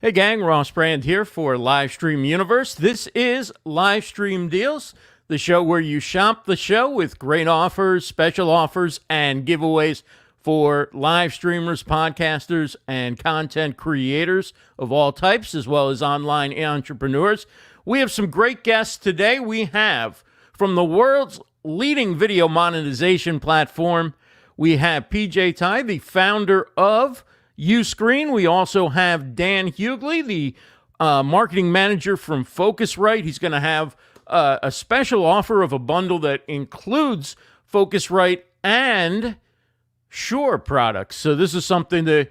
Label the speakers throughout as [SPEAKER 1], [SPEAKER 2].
[SPEAKER 1] Hey gang, Ross Brand here for Livestream Universe. This is Livestream Deals, the show where you shop the show with great offers, special offers, and giveaways for live streamers, podcasters, and content creators of all types, as well as online entrepreneurs. We have some great guests today. We have from the world's leading video monetization platform, we have PJ Taei, the founder of Uscreen. We also have Dan Hughley, the marketing manager from Focusrite. He's going to have a special offer of a bundle that includes Focusrite and Shure products. So this is something to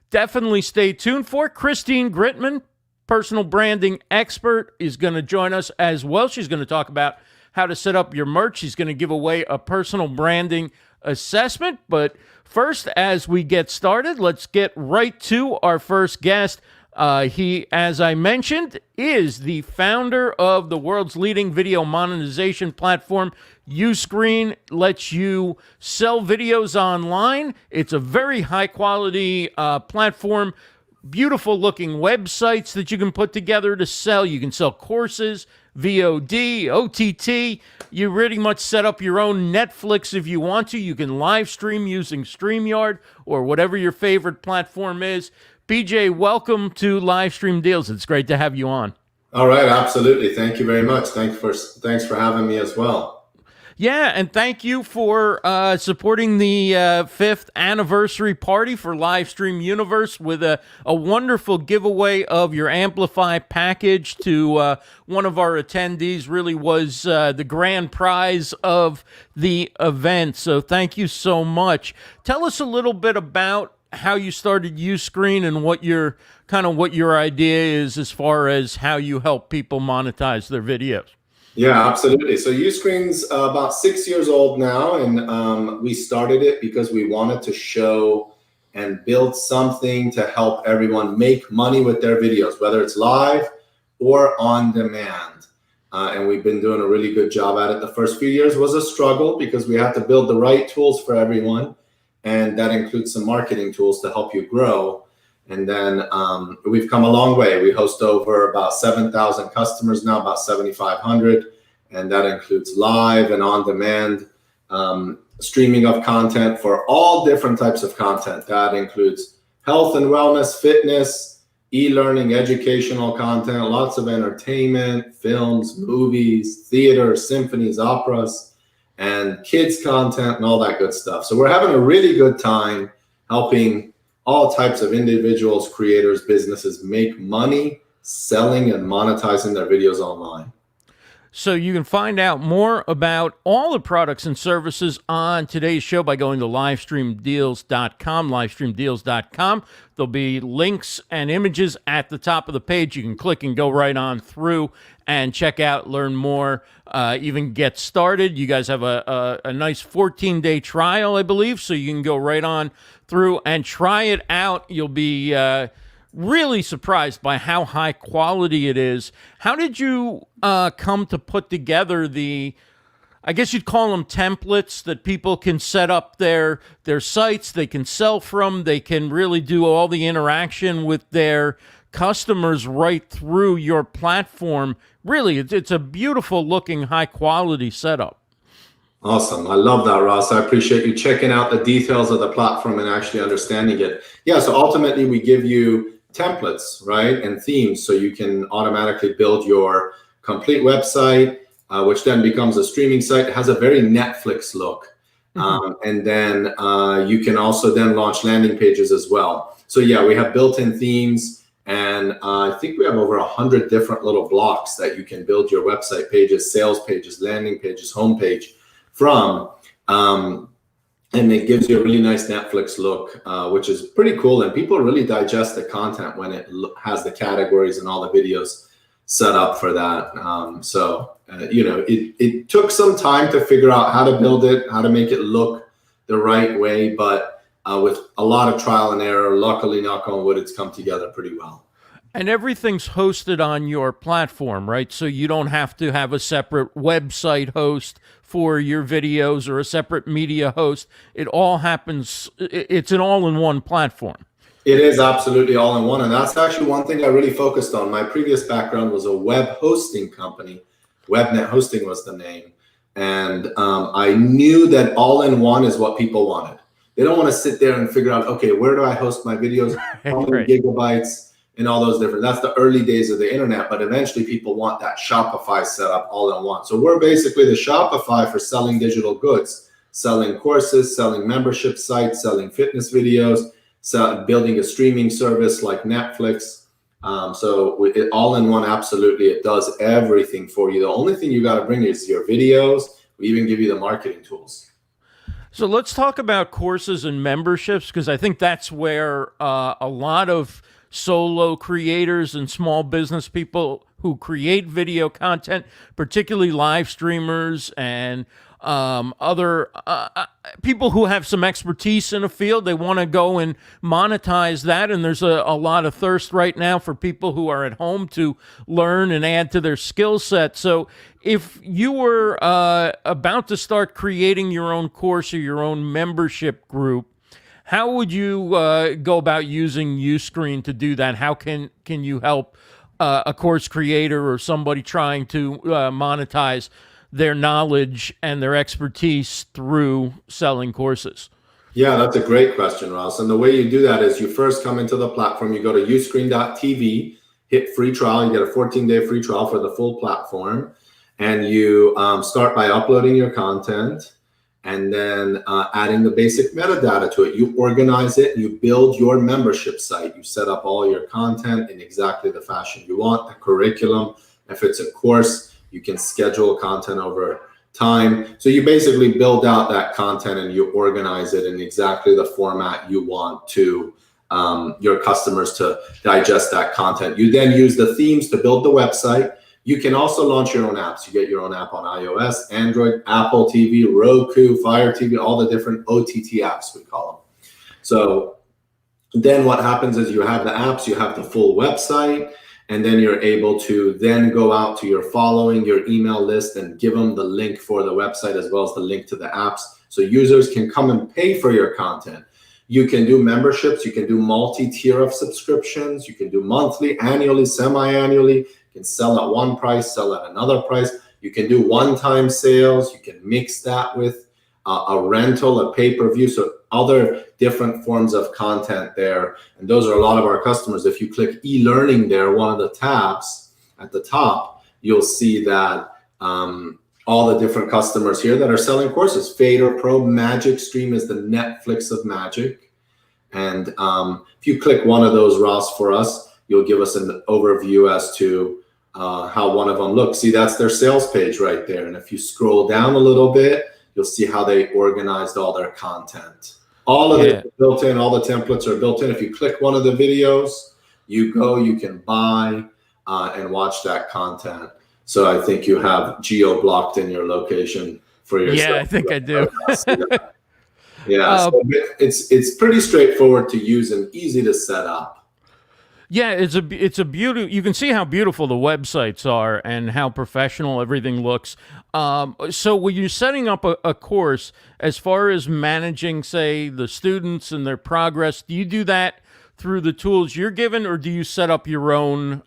[SPEAKER 1] definitely stay tuned for. Christine Gritmon, personal branding expert, is going to join us as well. She's going to talk about how to set up your merch. She's going to give away a personal branding assessment. But first, as we get started, let's get right to our first guest. He, as I mentioned, is the founder of the world's leading video monetization platform. Uscreen lets you sell videos online. It's a very high-quality platform. Beautiful looking websites that you can put together to sell. You can sell courses, VOD, OTT. You pretty much set up your own Netflix if you want to. You can live stream using StreamYard or whatever your favorite platform is. PJ, welcome to Livestream Deals. It's great to have you on.
[SPEAKER 2] All right, absolutely. Thank you very much. Thanks for having me as well.
[SPEAKER 1] Yeah, and thank you for supporting the 5th anniversary party for Livestream Universe with a wonderful giveaway of your Amplify package to one of our attendees. Really was the grand prize of the event. So thank you so much. Tell us a little bit about how you started Uscreen and what your idea is as far as how you help people monetize their videos.
[SPEAKER 2] Yeah, absolutely. So Uscreen's about 6 years old now, and we started it because we wanted to show and build something to help everyone make money with their videos, whether it's live or on demand. And we've been doing a really good job at it. The first few years was a struggle because we had to build the right tools for everyone, and that includes some marketing tools to help you grow. And then we've come a long way. We host over about 7,000 customers now, about 7,500. And that includes live and on-demand streaming of content for all different types of content. That includes health and wellness, fitness, e-learning, educational content, lots of entertainment, films, movies, theater, symphonies, operas, and kids content and all that good stuff. So we're having a really good time helping all types of individuals, creators, businesses make money selling and monetizing their videos online.
[SPEAKER 1] So you can find out more about all the products and services on today's show by going to livestreamdeals.com, livestreamdeals.com. There'll be links and images at the top of the page. You can click and go right on through and check out, learn more, even get started. You guys have a nice 14-day trial, I believe, so you can go right on through and try it out. You'll be really surprised by how high quality it is. How did you come to put together I guess you'd call them templates that people can set up their sites, they can sell from, they can really do all the interaction with their customers right through your platform? Really, it's a beautiful looking, high quality setup.
[SPEAKER 2] Awesome. I love that, Ross. I appreciate you checking out the details of the platform and actually understanding it. Yeah, so ultimately we give you templates, right, and themes so you can automatically build your complete website, which then becomes a streaming site. It has a very Netflix look. And then you can also then launch landing pages as well. So yeah, we have built-in themes, and I think we have over 100 different little blocks that you can build your website pages, sales pages, landing pages, homepage from. And it gives you a really nice Netflix look, which is pretty cool. And people really digest the content when it has the categories and all the videos set up for that. It took some time to figure out how to build it, how to make it look the right way. But with a lot of trial and error, luckily, knock on wood, it's come together pretty well.
[SPEAKER 1] And everything's hosted on your platform, right? So you don't have to have a separate website host for your videos or a separate media host. It all happens, it's an all-in-one platform.
[SPEAKER 2] It is absolutely all in one. And that's actually one thing I really focused on. My previous background was a web hosting company. WebNet Hosting was the name. And I knew that all in one is what people wanted. They don't want to sit there and figure out, okay, where do I host my videos? How many gigabytes and all those different. That's the early days of the internet. But eventually people want that Shopify setup all in one. So we're basically the Shopify for selling digital goods, selling courses, selling membership sites, selling fitness videos, building a streaming service like Netflix. So it, all in one, absolutely, it does everything for you. The only thing you got to bring is your videos. We even give you the marketing tools.
[SPEAKER 1] So let's talk about courses and memberships, because I think that's where a lot of solo creators and small business people who create video content, particularly live streamers and other people who have some expertise in a field, they want to go and monetize that. And there's a lot of thirst right now for people who are at home to learn and add to their skill set. So if you were about to start creating your own course or your own membership group, how would you go about using Uscreen to do that? How can you help a course creator or somebody trying to monetize their knowledge and their expertise through selling courses?
[SPEAKER 2] Yeah, that's a great question, Ross. And the way you do that is you first come into the platform, you go to uscreen.tv, hit free trial, you get a 14-day free trial for the full platform, and you start by uploading your content and then adding the basic metadata to it. You organize it, you build your membership site, you set up all your content in exactly the fashion you want, the curriculum. If it's a course, you can schedule content over time. So you basically build out that content and you organize it in exactly the format you want to your customers to digest that content. You then use the themes to build the website. You can also launch your own apps. You get your own app on iOS, Android, Apple TV, Roku, Fire TV, all the different OTT apps, we call them. So then what happens is you have the apps, you have the full website, and then you're able to then go out to your following, your email list, and give them the link for the website as well as the link to the apps. So users can come and pay for your content. You can do memberships. You can do multi-tier of subscriptions. You can do monthly, annually, semi-annually. You can sell at one price, sell at another price. You can do one-time sales. You can mix that with a rental, a pay-per-view. So other different forms of content there. And those are a lot of our customers. If you click e-learning there, one of the tabs at the top, you'll see that all the different customers here that are selling courses. Fader Pro, Magic Stream is the Netflix of Magic. And if you click one of those, Ross, for us, you'll give us an overview as to how one of them looks. See, that's their sales page right there. And if you scroll down a little bit, you'll see how they organized all their content. All of it is built in, all the templates are built in. If you click one of the videos, you can buy and watch that content. So I think you have geo-blocked in your location for yourself.
[SPEAKER 1] Yeah, I think I do.
[SPEAKER 2] Yeah, so it's pretty straightforward to use and easy to set up.
[SPEAKER 1] Yeah, it's a beauty. You can see how beautiful the websites are and how professional everything looks. So when you're setting up a course, as far as managing, say, the students and their progress, do you do that through the tools you're given, or do you set up your own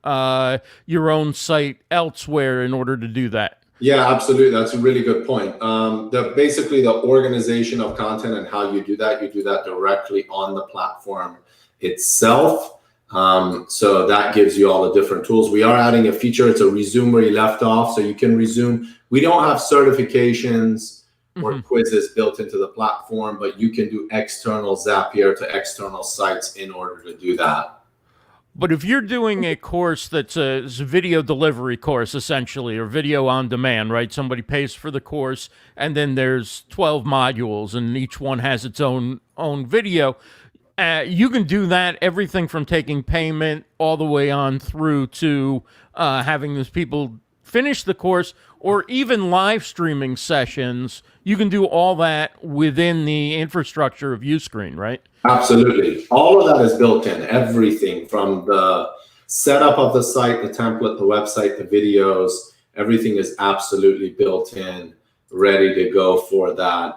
[SPEAKER 1] site elsewhere in order to do that?
[SPEAKER 2] Yeah, absolutely. That's a really good point. Basically the organization of content and how you do that directly on the platform itself. So that gives you all the different tools. We are adding a feature. It's a resume where you left off, so you can resume. We don't have certifications or quizzes built into the platform, but you can do external Zapier to external sites in order to do that.
[SPEAKER 1] But if you're doing a course that's a video delivery course, essentially, or video on demand, right? Somebody pays for the course, and then there's 12 modules, and each one has its own video. You can do that, everything from taking payment all the way on through to having those people finish the course, or even live streaming sessions. You can do all that within the infrastructure of Uscreen, right?
[SPEAKER 2] Absolutely. All of that is built in. Everything from the setup of the site, the template, the website, the videos, everything is absolutely built in, ready to go for that.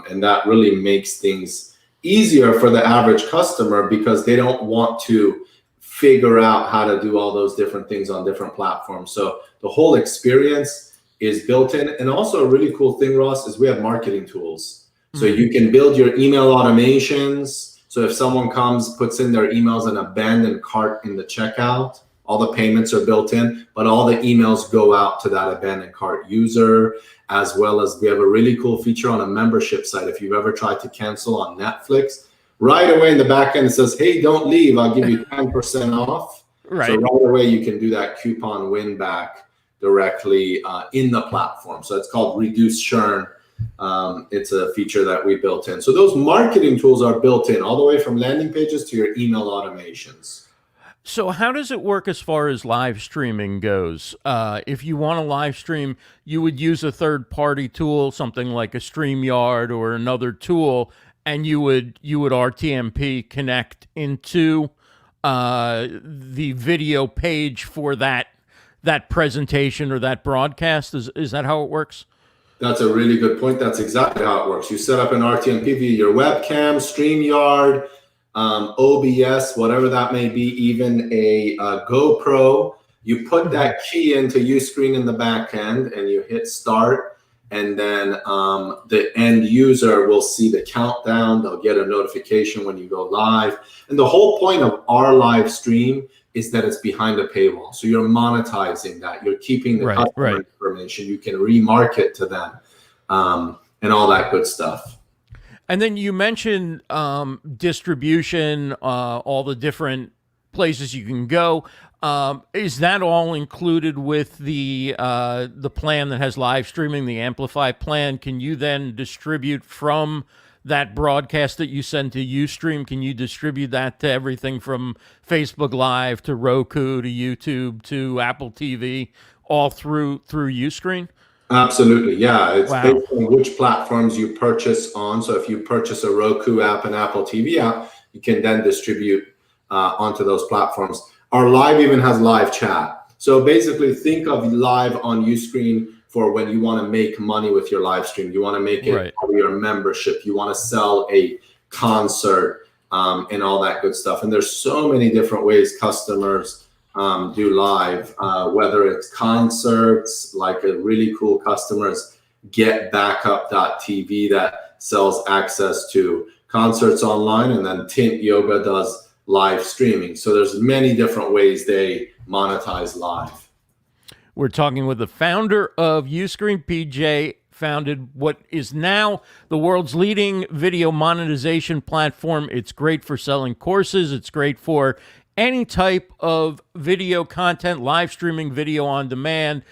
[SPEAKER 2] And that really makes things easier for the average customer because they don't want to figure out how to do all those different things on different platforms. So the whole experience is built in. And also a really cool thing, Ross, is we have marketing tools. So you can build your email automations. So if someone comes, puts in their emails in abandoned cart in the checkout, all the payments are built in, but all the emails go out to that abandoned cart user, as well as we have a really cool feature on a membership site. If you've ever tried to cancel on Netflix, right away in the back end, it says, hey, don't leave. I'll give you 10% off.
[SPEAKER 1] Right.
[SPEAKER 2] So right away, you can do that coupon win back directly in the platform. So it's called Reduce Churn. It's a feature that we built in. So those marketing tools are built in all the way from landing pages to your email automations.
[SPEAKER 1] So how does it work as far as live streaming goes? If you want to live stream, you would use a third-party tool, something like a StreamYard or another tool, and you would RTMP connect into the video page for that presentation or that broadcast. Is that how it works?
[SPEAKER 2] That's a really good point. That's exactly how it works. You set up an RTMP via your webcam, StreamYard, OBS, whatever that may be, even a GoPro. You put that key into Uscreen in the back end and you hit start, and then the end user will see the countdown. They'll get a notification when you go live. And the whole point of our live stream is that it's behind a paywall. So you're monetizing that. You're keeping the customer information. You can remarket to them and all that good stuff.
[SPEAKER 1] And then you mentioned distribution, all the different places you can go. Is that all included with the plan that has live streaming, the Amplify plan? Can you then distribute from that broadcast that you send to Ustream? Can you distribute that to everything from Facebook Live to Roku to YouTube to Apple TV, all through Uscreen?
[SPEAKER 2] Absolutely, yeah. It's based on which platforms you purchase on. So if you purchase a Roku app and Apple TV app, you can then distribute onto those platforms. Our live even has live chat. So basically think of live on Uscreen for when you want to make money with your live stream. You want to make it for your membership. You want to sell a concert and all that good stuff. And there's so many different ways customers do live, whether it's concerts, like a really cool customers getbackup.tv that sells access to concerts online, and then Tint Yoga does live streaming. So there's many different ways they monetize live.
[SPEAKER 1] We're talking with the founder of Uscreen. PJ founded what is now the world's leading video monetization platform. It's great for selling courses. It's great for any type of video content, live streaming, video on demand,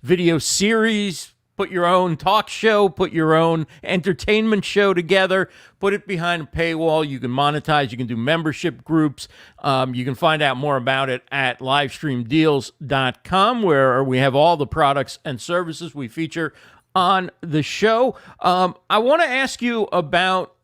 [SPEAKER 1] video series. Put your own talk show, put your own entertainment show together, put it behind a paywall. You can monetize, you can do membership groups. You can find out more about it at livestreamdeals.com, where we have all the products and services we feature on the show. I want to ask you about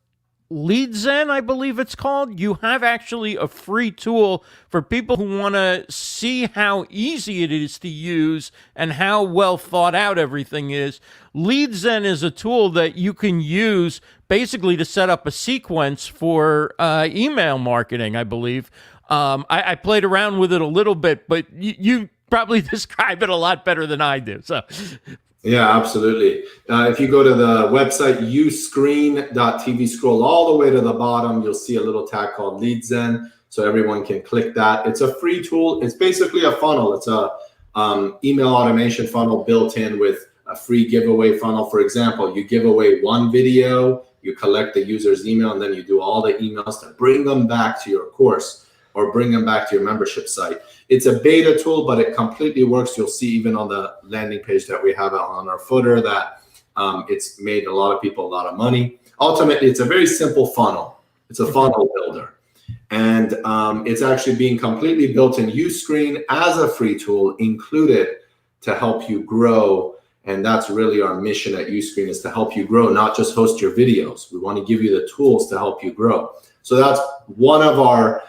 [SPEAKER 1] LeadZen, I believe it's called. You have actually a free tool for people who want to see how easy it is to use and how well thought out everything is. LeadZen is a tool that you can use basically to set up a sequence for email marketing, I believe. I played around with it a little bit, but you probably describe it a lot better than I do. So.
[SPEAKER 2] Yeah, absolutely. If you go to the website, uscreen.tv, scroll all the way to the bottom, you'll see a little tag called LeadZen. So everyone can click that. It's a free tool. It's basically a funnel. It's a email automation funnel built in with a free giveaway funnel. For example, you give away one video, you collect the user's email, and then you do all the emails to bring them back to your course or bring them back to your membership site. It's a beta tool, but it completely works. You'll see even on the landing page that we have on our footer that it's made a lot of people a lot of money. Ultimately, it's a very simple funnel. It's a funnel builder. And it's actually being completely built in Uscreen as a free tool included to help you grow. And that's really our mission at Uscreen, is to help you grow, not just host your videos. We want to give you the tools to help you grow. So that's one of our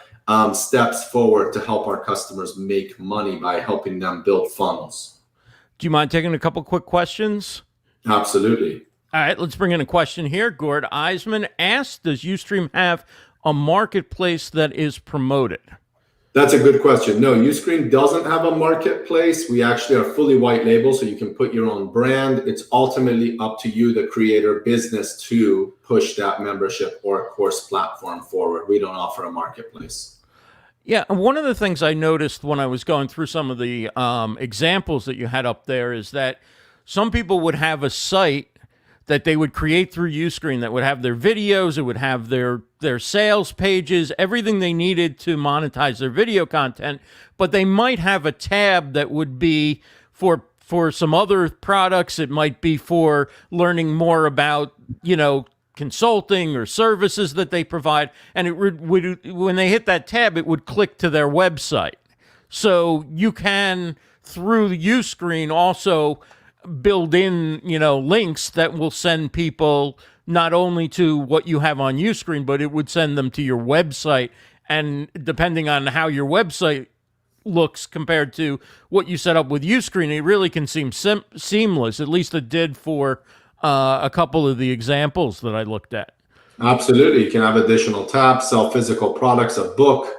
[SPEAKER 2] steps forward to help our customers make money by helping them build funnels.
[SPEAKER 1] Do you mind taking a couple quick questions?
[SPEAKER 2] Absolutely.
[SPEAKER 1] All right, let's bring in a question here. Gord Eisman asks, does Ustream have a marketplace that is promoted?
[SPEAKER 2] That's a good question. No, Uscreen doesn't have a marketplace. We actually are fully white label, so you can put your own brand. It's ultimately up to you, the creator business, to push that membership or course platform forward. We don't offer a marketplace.
[SPEAKER 1] Yeah, and one of the things I noticed when I was going through some of the examples that you had up there is that some people would have a site that they would create through Uscreen that would have their videos, it would have their sales pages, everything they needed to monetize their video content, but they might have a tab that would be for some other products. It might be for learning more about, consulting or services that they provide, and it would when they hit that tab, it would click to their website. So you can, through Uscreen, also build in, links that will send people not only to what you have on Uscreen, but it would send them to your website. And depending on how your website looks compared to what you set up with Uscreen, it really can seem seamless. At least it did for a couple of the examples that I looked at.
[SPEAKER 2] Absolutely. You can have additional tabs, sell physical products, a book,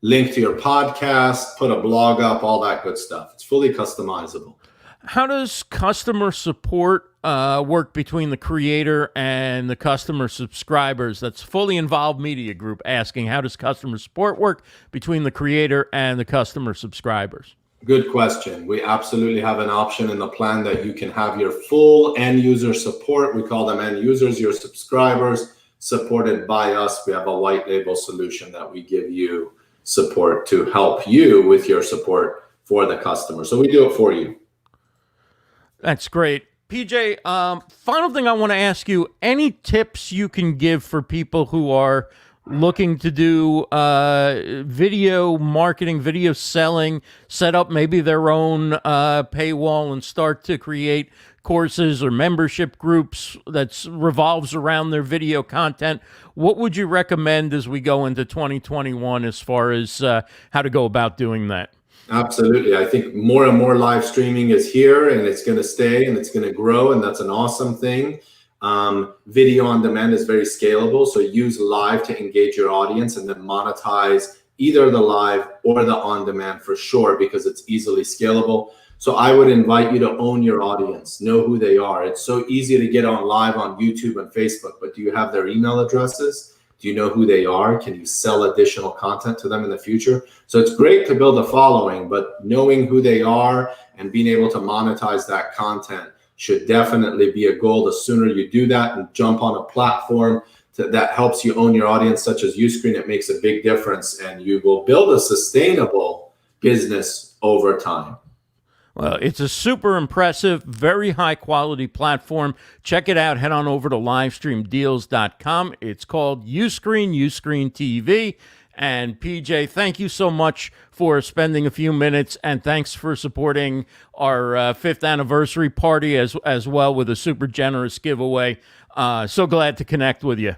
[SPEAKER 2] link to your podcast, put a blog up, all that good stuff. It's fully customizable.
[SPEAKER 1] How does customer support work between the creator and the customer subscribers? That's Fully Involved Media Group asking, how does customer support work between the creator and the customer subscribers?
[SPEAKER 2] Good question. We absolutely have an option in the plan that you can have your full end user support. We call them end users, your subscribers, supported by us. We have a white label solution that we give you support to help you with your support for the customer. So we do it for you.
[SPEAKER 1] That's great. PJ, final thing I want to ask you, any tips you can give for people who are looking to do video marketing, video selling, set up maybe their own paywall and start to create courses or membership groups that revolves around their video content? What would you recommend as we go into 2021 as far as how to go about doing that?
[SPEAKER 2] Absolutely. I think more and more live streaming is here, and it's going to stay, and it's going to grow, and that's an awesome thing. Video on demand is very scalable, so use live to engage your audience and then monetize either the live or the on demand for sure, because it's easily scalable. So I would invite you to own your audience, know who they are. It's so easy to get on live on YouTube and Facebook, but do you have their email addresses? Do you know who they are? Can you sell additional content to them in the future? So it's great to build a following, but knowing who they are and being able to monetize that content should definitely be a goal. The sooner you do that and jump on a platform that helps you own your audience, such as Uscreen, it makes a big difference, and you will build a sustainable business over time.
[SPEAKER 1] Well, it's a super impressive, very high quality platform. Check it out. Head on over to livestreamdeals.com. It's called Uscreen, Uscreen TV. And PJ, thank you so much for spending a few minutes, and thanks for supporting our 5th anniversary party as well with a super generous giveaway. So glad to connect with you.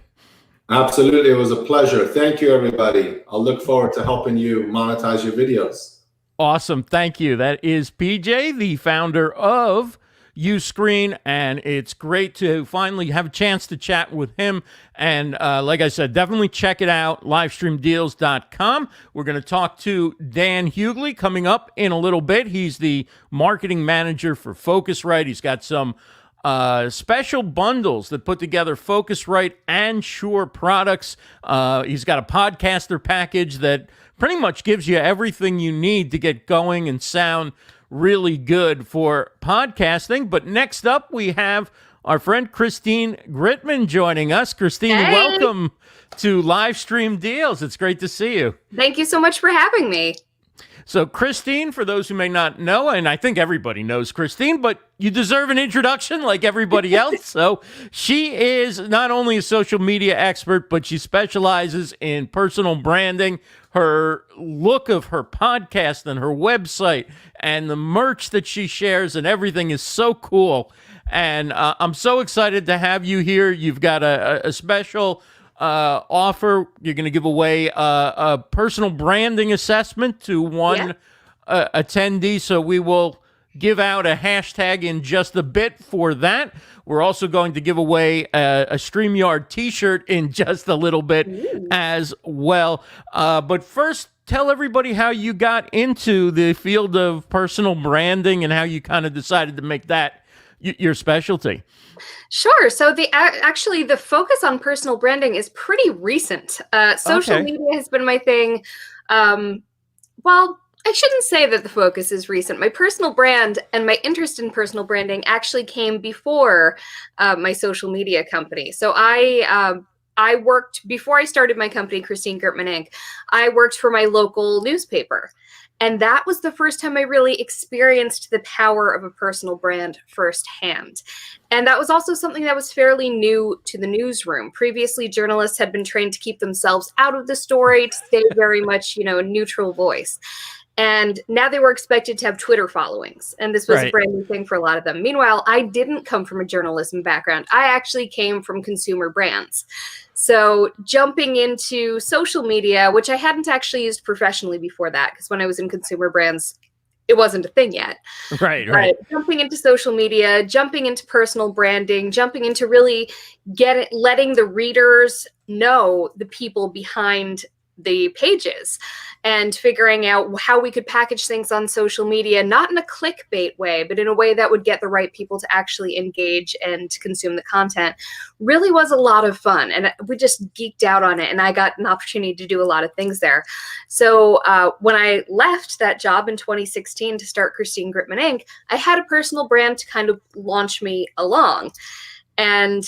[SPEAKER 2] Absolutely. It was a pleasure. Thank you, everybody. I'll look forward to helping you monetize your videos.
[SPEAKER 1] Awesome. Thank you. That is PJ, the founder of Uscreen, and it's great to finally have a chance to chat with him. And like I said, definitely check it out, livestreamdeals.com. We're going to talk to Dan Hughley coming up in a little bit. He's the marketing manager for Focusrite. He's got some special bundles that put together Focusrite and Shure products. He's got a podcaster package that pretty much gives you everything you need to get going and sound really good for podcasting. But next up, we have our friend Christine Gritmon joining us. Christine,
[SPEAKER 3] hey.
[SPEAKER 1] Welcome to Livestream Deals. It's great to see you.
[SPEAKER 3] Thank you so much for having me.
[SPEAKER 1] So Christine, for those who may not know, and I think everybody knows Christine, but you deserve an introduction like everybody else. So she is not only a social media expert, but she specializes in personal branding. Her look of her podcast and her website and the merch that she shares and everything is so cool. And I'm so excited to have you here. You've got a special offer. You're going to give away a personal branding assessment to one attendee. So we will give out a hashtag in just a bit for that. We're also going to give away a StreamYard t-shirt in just a little bit as well. But first, tell everybody how you got into the field of personal branding and how you kind of decided to make that your specialty.
[SPEAKER 3] Sure. So actually the focus on personal branding is pretty recent. Social media has been my thing. Well, I shouldn't say that the focus is recent. My personal brand and my interest in personal branding actually came before my social media company. So I worked, before I started my company, Gritmon Inc., I worked for my local newspaper. And that was the first time I really experienced the power of a personal brand firsthand. And that was also something that was fairly new to the newsroom. Previously, journalists had been trained to keep themselves out of the story, to stay very much, a neutral voice. And now they were expected to have Twitter followings. And this was a brand new thing for a lot of them. Meanwhile, I didn't come from a journalism background. I actually came from consumer brands. So jumping into social media, which I hadn't actually used professionally before that, because when I was in consumer brands, it wasn't a thing yet.
[SPEAKER 1] Right.
[SPEAKER 3] Jumping into social media, jumping into personal branding, jumping into really letting the readers know the people behind the pages, and figuring out how we could package things on social media, not in a clickbait way, but in a way that would get the right people to actually engage and consume the content, really was a lot of fun. And we just geeked out on it. And I got an opportunity to do a lot of things there. So when I left that job in 2016 to start Gritmon Inc., I had a personal brand to kind of launch me along. And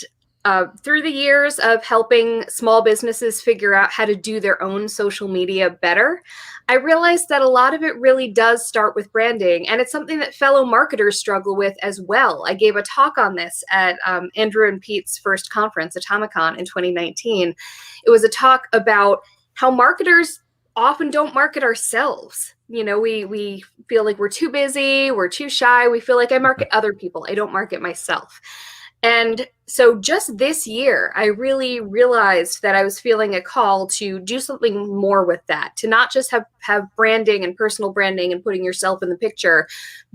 [SPEAKER 3] through the years of helping small businesses figure out how to do their own social media better, I realized that a lot of it really does start with branding, and it's something that fellow marketers struggle with as well. I gave a talk on this at Andrew and Pete's first conference, Atomicon, in 2019. It was a talk about how marketers often don't market ourselves. We feel like we're too busy, we're too shy, we feel like I market other people, I don't market myself. And so just this year, I really realized that I was feeling a call to do something more with that, to not just have branding and personal branding and putting yourself in the picture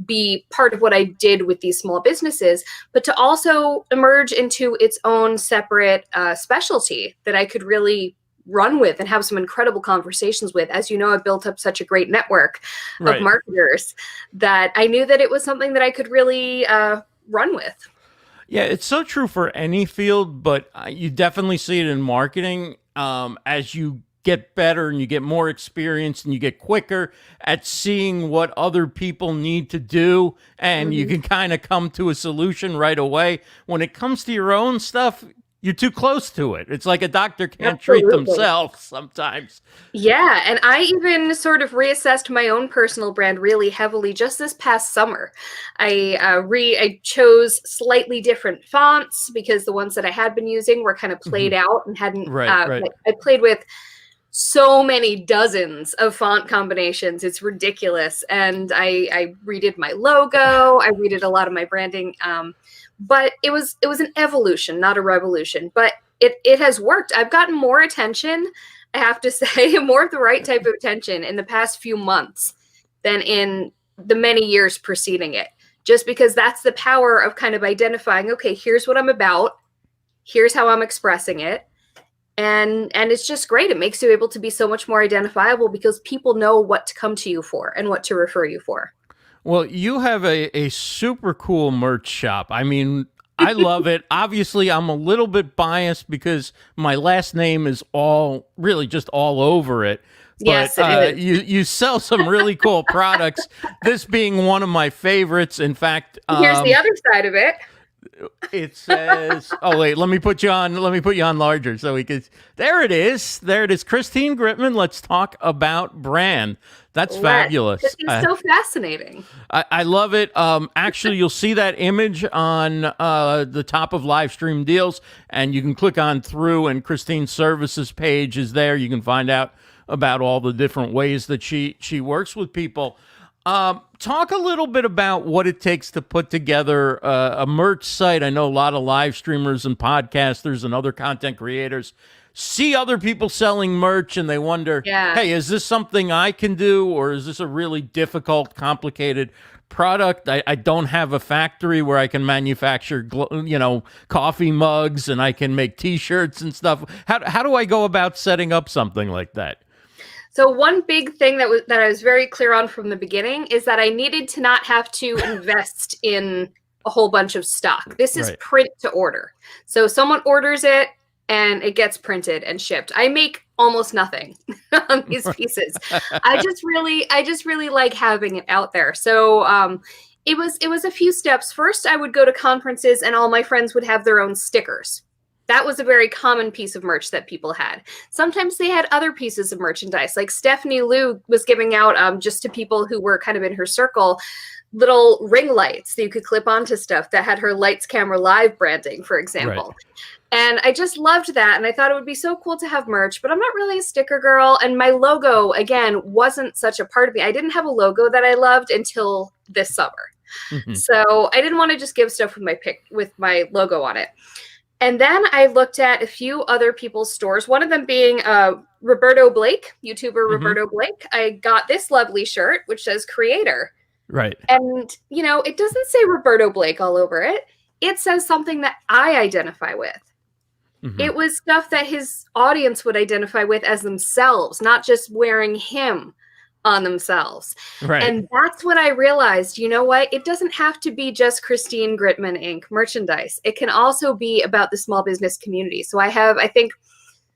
[SPEAKER 3] be part of what I did with these small businesses, but to also emerge into its own separate specialty that I could really run with and have some incredible conversations with. As you know, I've built up such a great network of marketers that I knew that it was something that I could really run with.
[SPEAKER 1] Yeah, it's so true for any field, but you definitely see it in marketing. As you get better and you get more experience and you get quicker at seeing what other people need to do, and you can kind of come to a solution right away. When it comes to your own stuff, you're too close to it. It's like a doctor can't treat themselves sometimes.
[SPEAKER 3] Yeah, and I even sort of reassessed my own personal brand really heavily just this past summer. I chose slightly different fonts because the ones that I had been using were kind of played out and hadn't. I played with so many dozens of font combinations. It's ridiculous. And I redid my logo. I redid a lot of my branding. But it was an evolution, not a revolution. But it has worked. I've gotten more attention, I have to say, more of the right type of attention in the past few months than in the many years preceding it. Just because that's the power of kind of identifying, okay, here's what I'm about. Here's how I'm expressing it. And it's just great. It makes you able to be so much more identifiable because people know what to come to you for and what to refer you for.
[SPEAKER 1] Well, you have a super cool merch shop. I mean, I love it. Obviously, I'm a little bit biased because my last name is really just all over it. But
[SPEAKER 3] yes, it is.
[SPEAKER 1] You sell some really cool products, this being one of my favorites. In fact,
[SPEAKER 3] here's the other side of it.
[SPEAKER 1] It says, oh wait, let me put you on larger so we could, there it is, Christine Gritmon. Let's talk about brand. That's fabulous.
[SPEAKER 3] This is so fascinating.
[SPEAKER 1] I love it. Actually, you'll see that image on the top of live stream deals, and you can click on through, and Christine's services page is there. You can find out about all the different ways that she works with people. Talk a little bit about what it takes to put together a merch site. I know a lot of live streamers and podcasters and other content creators see other people selling merch and they wonder, hey, is this something I can do, or is this a really difficult, complicated product. I don't have a factory where I can manufacture, coffee mugs, and I can make T-shirts and stuff. How do I go about setting up something like that?
[SPEAKER 3] So one big thing that I was very clear on from the beginning is that I needed to not have to invest in a whole bunch of stock. This is print to order. So someone orders it and it gets printed and shipped. I make almost nothing on these pieces. I just really like having it out there. So it was a few steps. First, I would go to conferences and all my friends would have their own stickers. That was a very common piece of merch that people had. Sometimes they had other pieces of merchandise. Like Stephanie Liu was giving out just to people who were kind of in her circle, little ring lights that you could clip onto stuff that had her Lights Camera Live branding, for example. Right. And I just loved that. And I thought it would be so cool to have merch, but I'm not really a sticker girl. And my logo, again, wasn't such a part of me. I didn't have a logo that I loved until this summer. Mm-hmm. So I didn't want to just give stuff with my logo on it. And then I looked at a few other people's stores, one of them being Roberto Blake, YouTuber mm-hmm. Roberto Blake. I got this lovely shirt, which says creator.
[SPEAKER 1] Right.
[SPEAKER 3] And, it doesn't say Roberto Blake all over it. It says something that I identify with. Mm-hmm. It was stuff that his audience would identify with as themselves, not just wearing him on themselves. Right. And that's when I realized, you know what? It doesn't have to be just Christine Gritmon Inc. merchandise. It can also be about the small business community. So I have, I think,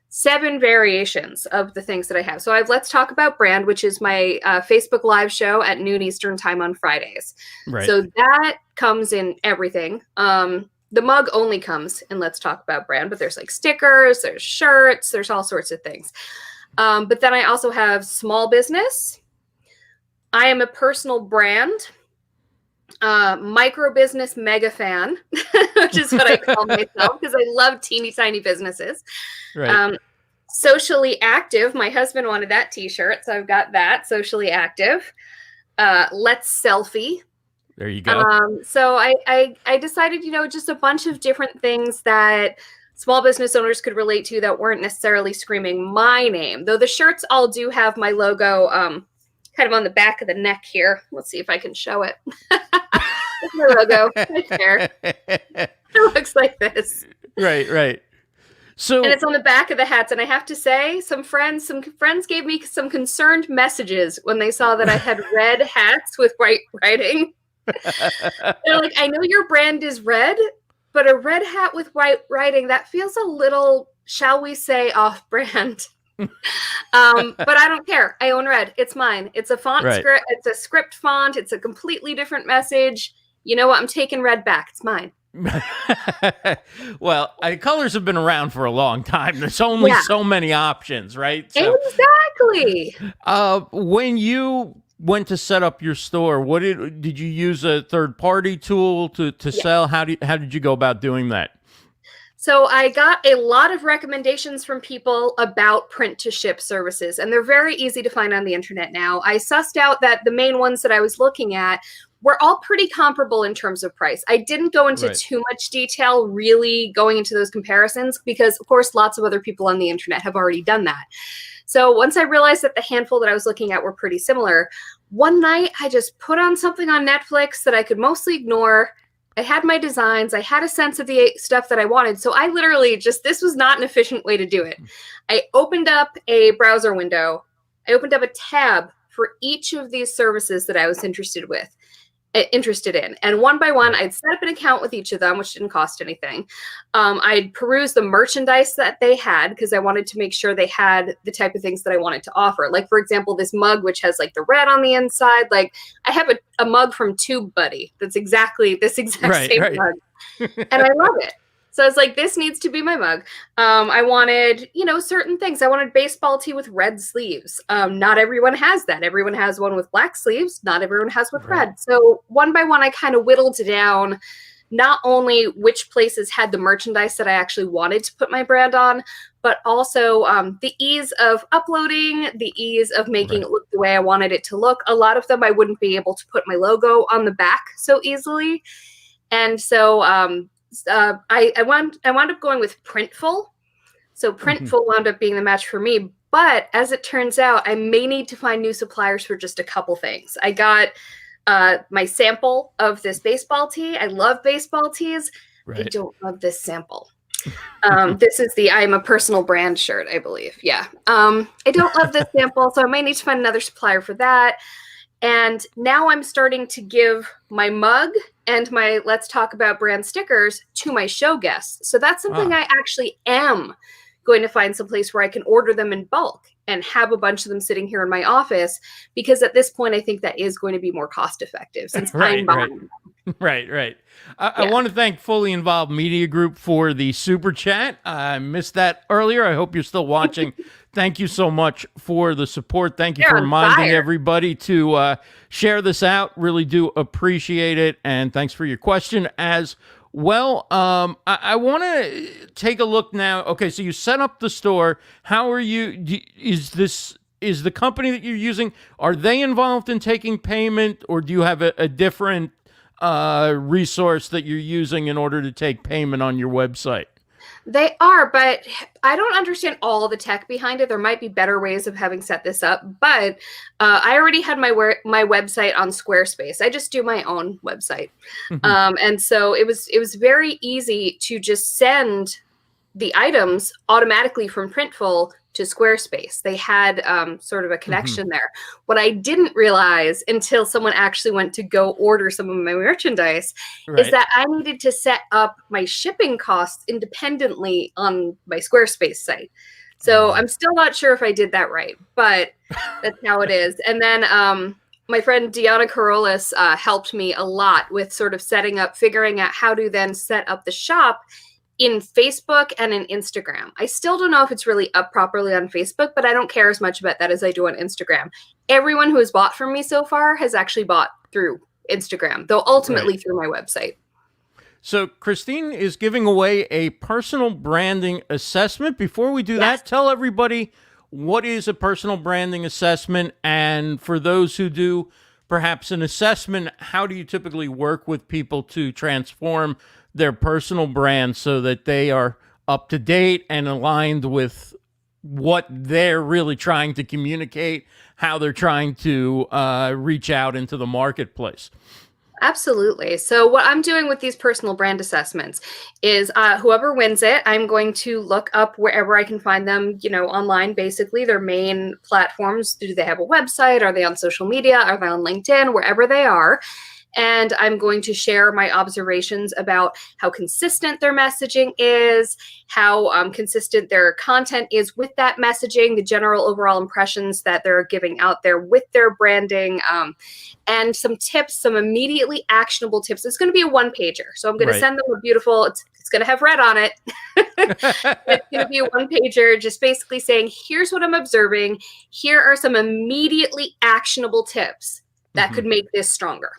[SPEAKER 3] 7 variations of the things that I have. So I have Let's Talk About Brand, which is my Facebook live show at noon Eastern time on Fridays. Right. So that comes in everything. The mug only comes in Let's Talk About Brand, but there's like stickers, there's shirts, there's all sorts of things. But then I also have small business. I am a personal brand, micro business mega fan, which is what I call myself because I love teeny tiny businesses. Right. Socially active. My husband wanted that T-shirt, so I've got that. Socially active. Let's selfie.
[SPEAKER 1] There you go.
[SPEAKER 3] So I decided, just a bunch of different things that small business owners could relate to that weren't necessarily screaming my name, though the shirts all do have my logo kind of on the back of the neck here. Let's see if I can show it. It's my logo right there. It looks like this.
[SPEAKER 1] Right. So,
[SPEAKER 3] and it's on the back of the hats. And I have to say, some friends gave me some concerned messages when they saw that I had red hats with white writing. They're like, I know your brand is red, but a red hat with white writing, that feels a little, shall we say, off-brand. But I don't care. I own red. It's mine. It's a font script. It's a script font. It's a completely different message. You know what? I'm taking red back. It's mine.
[SPEAKER 1] Well, colors have been around for a long time. There's only so many options, right?
[SPEAKER 3] So, exactly.
[SPEAKER 1] When you went to set up your store, did you use a third-party tool to sell? How did you go about doing that?
[SPEAKER 3] So I got a lot of recommendations from people about print to ship services, and they're very easy to find on the internet now. I sussed out that the main ones that I was looking at were all pretty comparable in terms of price. I didn't go into too much detail really going into those comparisons because, of course, lots of other people on the internet have already done that. So once I realized that the handful that I was looking at were pretty similar, one night I just put on something on Netflix that I could mostly ignore. I had my designs. I had a sense of the stuff that I wanted. So I literally this was not an efficient way to do it. I opened up a browser window. I opened up a tab for each of these services that I was interested in. And one by one, I'd set up an account with each of them, which didn't cost anything. I'd peruse the merchandise that they had because I wanted to make sure they had the type of things that I wanted to offer. Like, for example, this mug, which has like the red on the inside. Like, I have a mug from Tube Buddy that's exactly this exact same mug. And I love it. So I was like, this needs to be my mug. I wanted, certain things. I wanted baseball tee with red sleeves. Not everyone has that. Everyone has one with black sleeves. Not everyone has with red. So one by one, I kind of whittled down not only which places had the merchandise that I actually wanted to put my brand on, but also the ease of uploading, the ease of making it look the way I wanted it to look. A lot of them, I wouldn't be able to put my logo on the back so easily. And so I wound up going with Printful. So Printful wound up being the match for me. But as it turns out, I may need to find new suppliers for just a couple things. I got my sample of this baseball tee. I love baseball tees. I
[SPEAKER 1] Right.
[SPEAKER 3] don't love this sample. This is the I'm a personal brand shirt, I believe. Yeah. I don't love this sample, so I might need to find another supplier for that. And now I'm starting to give my mug and my Let's Talk About Brand stickers to my show guests. So that's something I actually am going to find some place where I can order them in bulk and have a bunch of them sitting here in my office, because at this point I think that is going to be more cost effective since I'm buying them.
[SPEAKER 1] Right. I want to thank Fully Involved Media Group for the super chat. I missed that earlier. I hope you're still watching. Thank you so much for the support. Thank you for reminding everybody to share this out. Really do appreciate it. And thanks for your question as well. I want to take a look now. Okay, so you set up the store. How are you? Is the company that you're using, are they involved in taking payment, or do you have a different resource that you're using in order to take payment on your website?
[SPEAKER 3] They are, but I don't understand all the tech behind it. There might be better ways of having set this up, but I already had my website on Squarespace. I just do my own website. And so it was very easy to just send the items automatically from Printful to Squarespace. They had sort of a connection there. What I didn't realize until someone actually went to go order some of my merchandise is that I needed to set up my shipping costs independently on my Squarespace site. So I'm still not sure if I did that right, but that's how it is. And then my friend Deanna Carolis helped me a lot with sort of figuring out how to then set up the shop in Facebook and in Instagram. I still don't know if it's really up properly on Facebook, but I don't care as much about that as I do on Instagram. Everyone who has bought from me so far has actually bought through Instagram, though ultimately through my website. So
[SPEAKER 1] Christine is giving away a personal branding assessment. Before we do that, tell everybody what is a personal branding assessment, and for those who do perhaps an assessment, how do you typically work with people to transform their personal brand so that they are up to date and aligned with what they're really trying to communicate, how they're trying to reach out into the marketplace?
[SPEAKER 3] Absolutely. So what I'm doing with these personal brand assessments is whoever wins it, I'm going to look up wherever I can find them, online, basically their main platforms. Do they have a website? Are they on social media? Are they on LinkedIn? Wherever they are. And I'm going to share my observations about how consistent their messaging is, how consistent their content is with that messaging, the general overall impressions that they're giving out there with their branding, and some tips, some immediately actionable tips. It's going to be a one-pager. So I'm going to send them a beautiful, it's going to have red on it. It's going to be a one-pager, just basically saying, here's what I'm observing. Here are some immediately actionable tips that could make this stronger.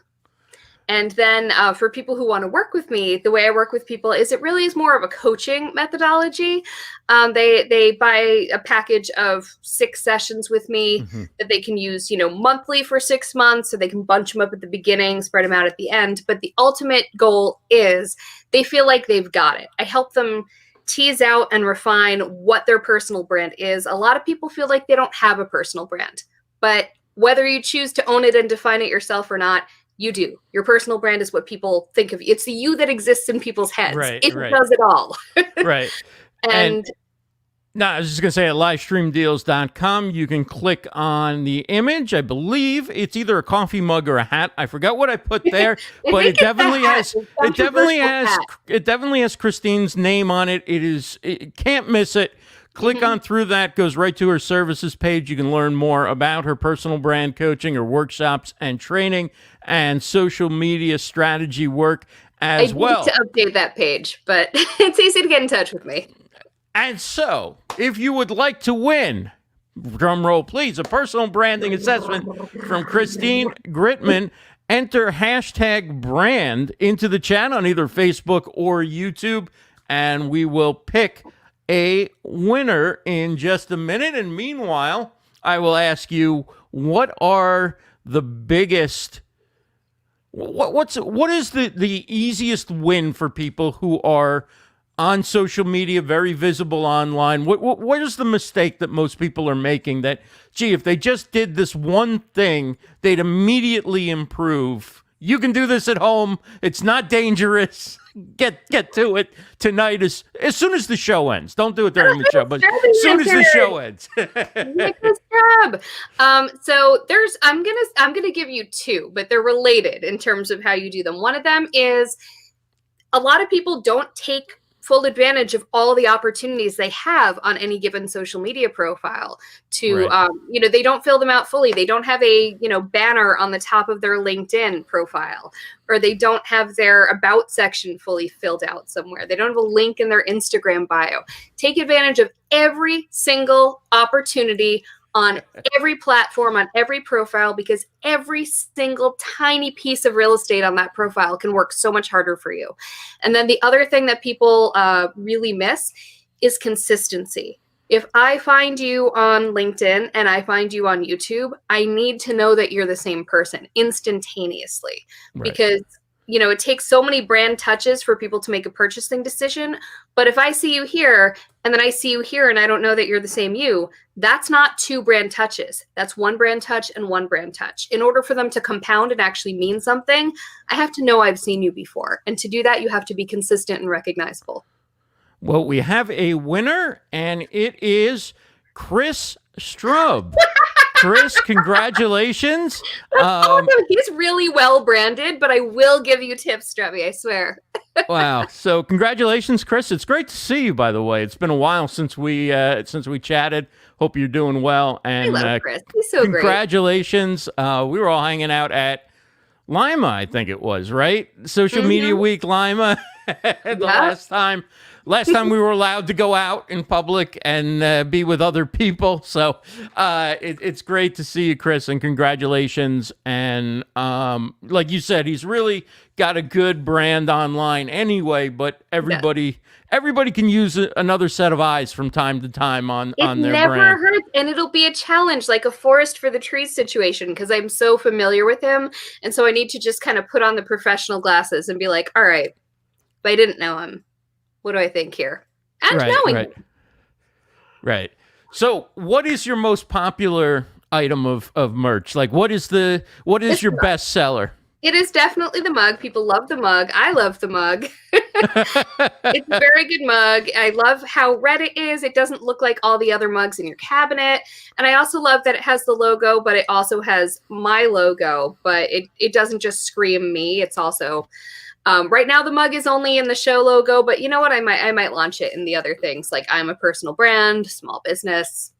[SPEAKER 3] And then for people who want to work with me, the way I work with people is it really is more of a coaching methodology. They buy a package of 6 sessions with me that they can use, monthly for 6 months, so they can bunch them up at the beginning, spread them out at the end. But the ultimate goal is they feel like they've got it. I help them tease out and refine what their personal brand is. A lot of people feel like they don't have a personal brand, but whether you choose to own it and define it yourself or not, you do. Your personal brand is what people think of you. It's the you that exists in people's heads. It does it all. And
[SPEAKER 1] no, I was just going to say at livestreamdeals.com, you can click on the image. I believe it's either a coffee mug or a hat. I forgot what I put there, but it definitely has Christine's name on it. It can't miss it. Click on through that, goes right to her services page. You can learn more about her personal brand coaching, her workshops and training, and social media strategy work as well.
[SPEAKER 3] I need to update that page, but it's easy to get in touch with me.
[SPEAKER 1] And so, if you would like to win, drum roll please, a personal branding assessment from Christine Gritmon, enter hashtag brand into the chat on either Facebook or YouTube, and we will pick a winner in just a minute. And meanwhile, I will ask you, what are the biggest, what is the easiest win for people who are on social media, very visible online. What is the mistake that most people are making that, gee, if they just did this one thing, they'd immediately improve? You can do this at home. It's not dangerous. Get to it tonight as soon as the show ends. Don't do it during the show, but as soon as the show ends.
[SPEAKER 3] So I'm gonna give you two, but they're related in terms of how you do them. One of them is a lot of people don't take full advantage of all the opportunities they have on any given social media profile to,
[SPEAKER 1] Right.
[SPEAKER 3] they don't fill them out fully. They don't have a, banner on the top of their LinkedIn profile, or they don't have their about section fully filled out somewhere. They don't have a link in their Instagram bio. Take advantage of every single opportunity on every platform, on every profile, because every single tiny piece of real estate on that profile can work so much harder for you. And then the other thing that people really miss is consistency. If I find you on LinkedIn and I find you on YouTube, I need to know that you're the same person instantaneously,
[SPEAKER 1] Right.
[SPEAKER 3] because it takes so many brand touches for people to make a purchasing decision. But if I see you here and then I see you here and I don't know that you're the same you, that's not two brand touches. That's one brand touch and one brand touch. In order for them to compound and actually mean something, I have to know I've seen you before. And to do that, you have to be consistent and recognizable.
[SPEAKER 1] Well, we have a winner, and it is Chris Strub. Chris, congratulations.
[SPEAKER 3] Awesome. He's really well branded, but I will give you tips, Strubby, I swear.
[SPEAKER 1] Wow. So congratulations, Chris. It's great to see you, by the way. It's been a while since we chatted. Hope you're doing well. And
[SPEAKER 3] I love Chris. He's so
[SPEAKER 1] congratulations. We were all hanging out at Lima, I think it was, right? Social Media Week Lima. Last time we were allowed to go out in public and be with other people. So it's great to see you, Chris, and congratulations. And like you said, he's really got a good brand online anyway, but everybody can use another set of eyes from time to time on their brand. It
[SPEAKER 3] never hurts, and it'll be a challenge, like a forest for the trees situation, because I'm so familiar with him. And so I need to just kind of put on the professional glasses and be like, all right, if I didn't know him, what do I think here? And knowing him.
[SPEAKER 1] Right. So what is your most popular item of merch? Like what is your best seller?
[SPEAKER 3] It is definitely the mug. People love the mug. I love the mug. It's a very good mug. I love how red it is. It doesn't look like all the other mugs in your cabinet. And I also love that it has the logo, but it also has my logo. But it doesn't just scream me. It's also... right now the mug is only in the show logo, but you know what? I might launch it in the other things. Like I'm a personal brand, small business.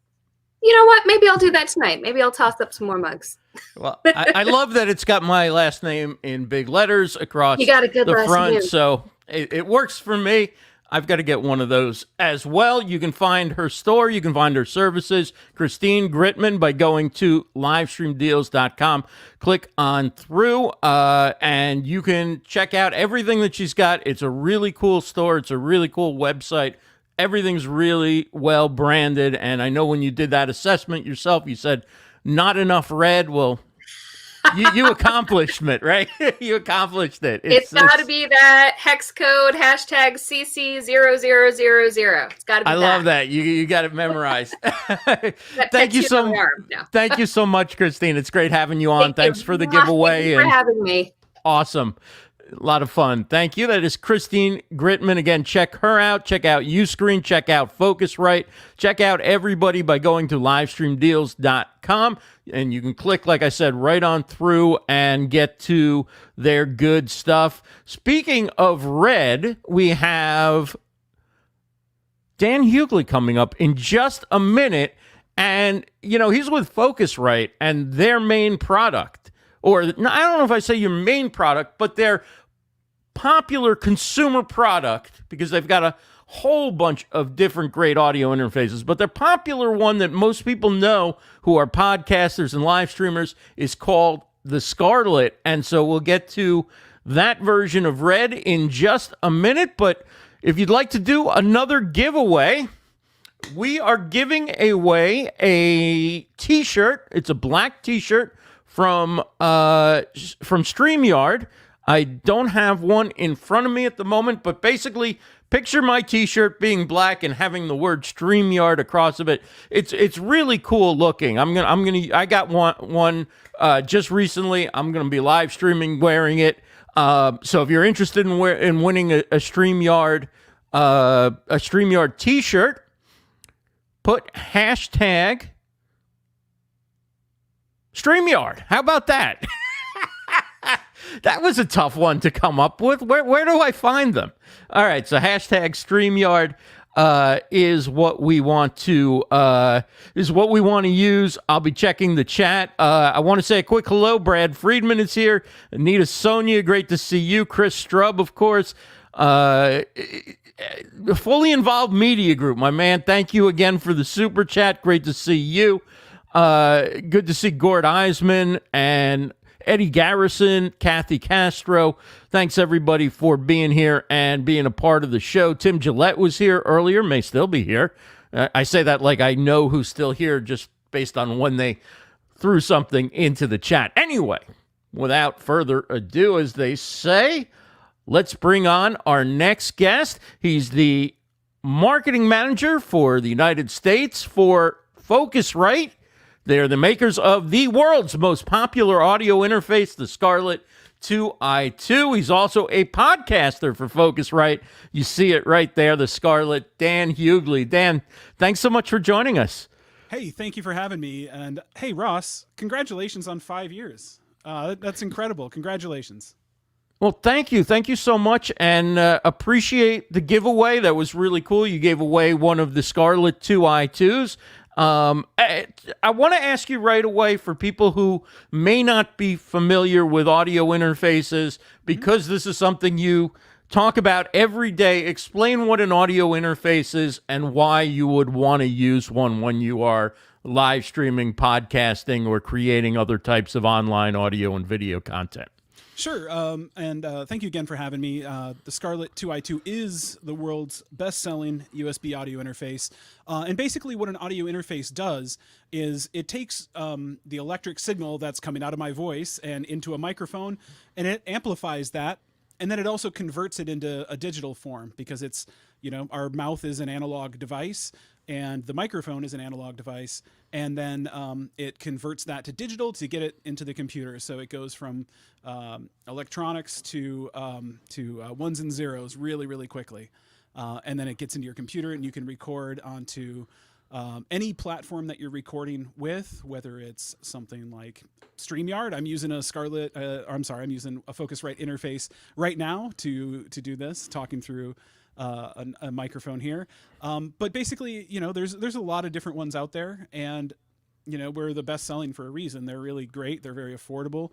[SPEAKER 3] You know what? Maybe I'll do that tonight. Maybe I'll toss up some more mugs.
[SPEAKER 1] Well, I love that it's got my last name in big letters across
[SPEAKER 3] you got a good
[SPEAKER 1] the front.
[SPEAKER 3] name.
[SPEAKER 1] So it works for me. I've got to get one of those as well. You can find her store. You can find her services, Christine Gritmon, by going to livestreamdeals.com. Click on through, and you can check out everything that she's got. It's a really cool store. It's a really cool website. Everything's really well branded. And I know when you did that assessment yourself, you said not enough red. Well, you accomplished it, right? You accomplished it.
[SPEAKER 3] It's got to be that hex code #CC0000. It's got to be
[SPEAKER 1] I love that. You got it memorized. Thank you so much, Christine. It's great having you on. Thanks for the giveaway.
[SPEAKER 3] Thank you for having me.
[SPEAKER 1] Awesome. A lot of fun. Thank you. That is Christine Gritmon. Again, check her out. Check out Uscreen. Check out Focusrite. Check out everybody by going to livestreamdeals.com. And you can click, like I said, right on through and get to their good stuff. Speaking of red, we have Dan Hughley coming up in just a minute. And, he's with Focusrite and their main product. Or I don't know if I say your main product, but their popular consumer product, because they've got a whole bunch of different great audio interfaces, but their popular one that most people know who are podcasters and live streamers is called the Scarlett. And so we'll get to that version of red in just a minute. But if you'd like to do another giveaway, we are giving away a t-shirt. It's a black t-shirt from StreamYard. I don't have one in front of me at the moment, but basically picture my t-shirt being black and having the word StreamYard across of it. It's really cool looking. I got one just recently. I'm going to be live streaming wearing it. So if you're interested in winning a StreamYard t-shirt, put hashtag StreamYard. How about that? That was a tough one to come up with. Where do I find them? All right, so hashtag StreamYard is what we want to use. I'll be checking the chat. I want to say a quick hello. Brad Friedman is here. Anita Sonia, great to see you. Chris Strub, of course. Fully Involved Media Group, my man. Thank you again for the super chat. Great to see you. Good to see Gord Eisman and Eddie Garrison, Kathy Castro. Thanks, everybody, for being here and being a part of the show. Tim Gillette was here earlier, may still be here. I say that like I know who's still here just based on when they threw something into the chat. Anyway, without further ado, as they say, let's bring on our next guest. He's the marketing manager for the United States for Focusrite. They're the makers of the world's most popular audio interface, the Scarlett 2i2. He's also a podcaster for Focusrite. You see it right there, the Scarlett. Dan Hughley. Dan, thanks so much for joining us.
[SPEAKER 4] Hey, thank you for having me. And hey, Ross, congratulations on 5 years. That's incredible. Congratulations.
[SPEAKER 1] Well, thank you. Thank you so much, and appreciate the giveaway. That was really cool. You gave away one of the Scarlett 2i2s. I want to ask you right away, for people who may not be familiar with audio interfaces, because this is something you talk about every day, explain what an audio interface is and why you would want to use one when you are live streaming, podcasting, or creating other types of online audio and video content.
[SPEAKER 4] Sure. And thank you again for having me. The Scarlett 2i2 is the world's best-selling USB audio interface. And basically what an audio interface does is it takes the electric signal that's coming out of my voice and into a microphone, and it amplifies that. And then it also converts it into a digital form, because it's, our mouth is an analog device and the microphone is an analog device. And then it converts that to digital to get it into the computer. So it goes from electronics to ones and zeros really, really quickly. And then it gets into your computer, and you can record onto any platform that you're recording with, whether it's something like StreamYard. I'm using a Focusrite interface right now to do this, talking through a microphone here. But basically, there's a lot of different ones out there, and we're the best selling for a reason. They're really great. They're very affordable,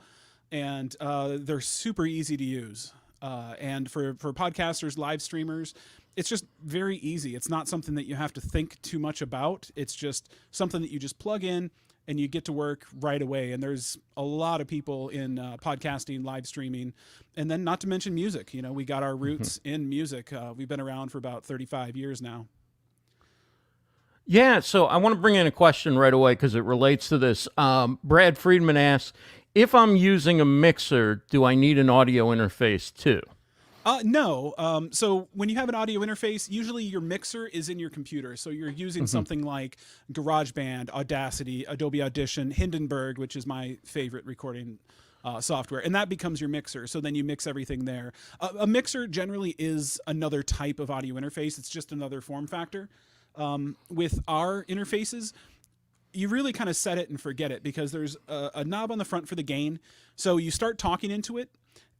[SPEAKER 4] and they're super easy to use. And for podcasters, live streamers, it's just very easy. It's not something that you have to think too much about. It's just something that you just plug in and you get to work right away. And there's a lot of people in podcasting, live streaming, and then not to mention music. We got our roots in music. We've been around for about 35 years now.
[SPEAKER 1] Yeah, so I want to bring in a question right away because it relates to this. Brad Friedman asks, if I'm using a mixer, do I need an audio interface too?
[SPEAKER 4] No. So when you have an audio interface, usually your mixer is in your computer. So you're using something like GarageBand, Audacity, Adobe Audition, Hindenburg, which is my favorite recording software, and that becomes your mixer. So then you mix everything there. A mixer generally is another type of audio interface. It's just another form factor. With our interfaces, you really kind of set it and forget it, because there's a knob on the front for the gain. So you start talking into it.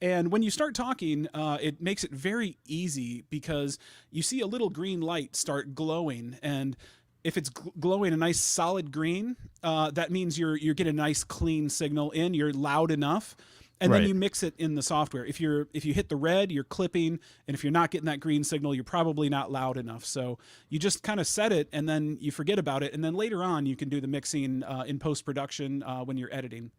[SPEAKER 4] And when you start talking, it makes it very easy, because you see a little green light start glowing. And if it's glowing a nice solid green, that means you're getting a nice clean signal in. You're loud enough. And then you mix it in the software. If you hit the red, you're clipping. And if you're not getting that green signal, you're probably not loud enough. So you just kind of set it, and then you forget about it. And then later on, you can do the mixing in post-production when you're editing.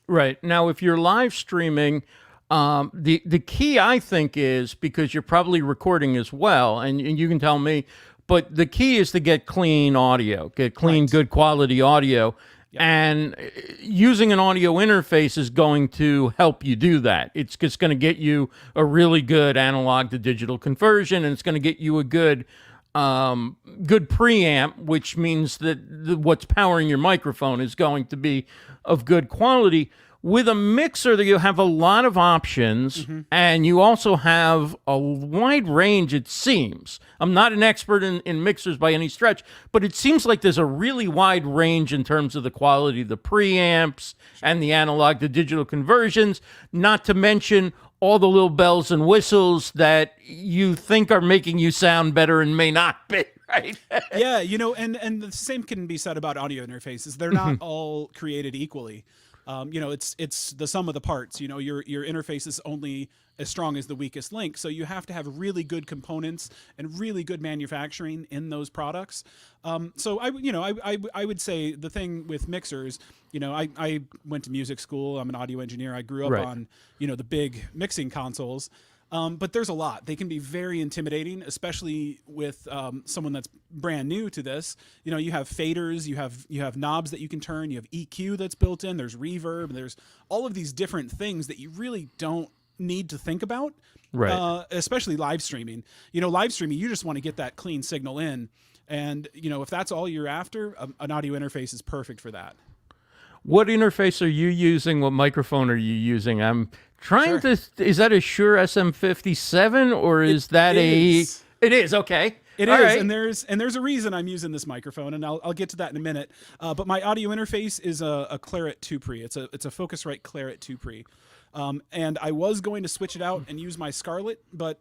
[SPEAKER 1] Right. Now, if you're live streaming, the key, I think, is, because you're probably recording as well, and you can tell me, but the key is to get clean audio, get clean, good quality audio. And using an audio interface is going to help you do that. It's just going to get you a really good analog to digital conversion, and it's going to get you a good preamp, which means that what's powering your microphone is going to be of good quality. With a mixer, you have a lot of options, and you also have a wide range, it seems. I'm not an expert in mixers by any stretch, but it seems like there's a really wide range in terms of the quality of the preamps and the analog to digital conversions, not to mention all the little bells and whistles that you think are making you sound better and may not be, right?
[SPEAKER 4] Yeah, and the same can be said about audio interfaces. They're not all created equally. It's the sum of the parts. Your interface is only as strong as the weakest link. So you have to have really good components and really good manufacturing in those products. So I would say the thing with mixers, I went to music school. I'm an audio engineer. I grew up on, the big mixing consoles. But there's a lot. They can be very intimidating, especially with someone that's brand new to this. You have faders, you have knobs that you can turn, you have EQ that's built in, there's reverb, there's all of these different things that you really don't need to think about, especially live streaming. Live streaming, you just want to get that clean signal in. And, if that's all you're after, an audio interface is perfect for that.
[SPEAKER 1] What interface are you using? What microphone are you using? I'm trying to. Is that a Shure SM57 or is that
[SPEAKER 4] is.
[SPEAKER 1] It is okay.
[SPEAKER 4] It
[SPEAKER 1] All
[SPEAKER 4] is,
[SPEAKER 1] right.
[SPEAKER 4] and there's a reason I'm using this microphone, and I'll get to that in a minute. But my audio interface is a Claret 2 Pre. It's a Focusrite Claret 2 Pre, and I was going to switch it out and use my Scarlett, but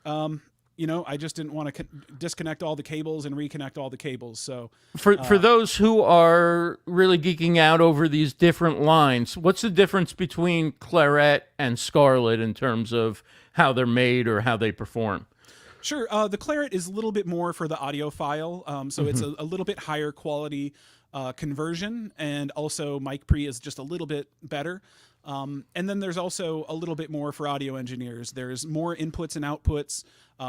[SPEAKER 4] I just didn't want to disconnect all the cables and reconnect all the cables. So
[SPEAKER 1] for those who are really geeking out over these different lines, what's the difference between Claret and Scarlett in terms of how they're made or how they perform?
[SPEAKER 4] Sure. The Claret is a little bit more for the audiophile, so it's a little bit higher quality conversion, and also mic pre is just a little bit better. And then there's also a little bit more for audio engineers. There's more inputs and outputs.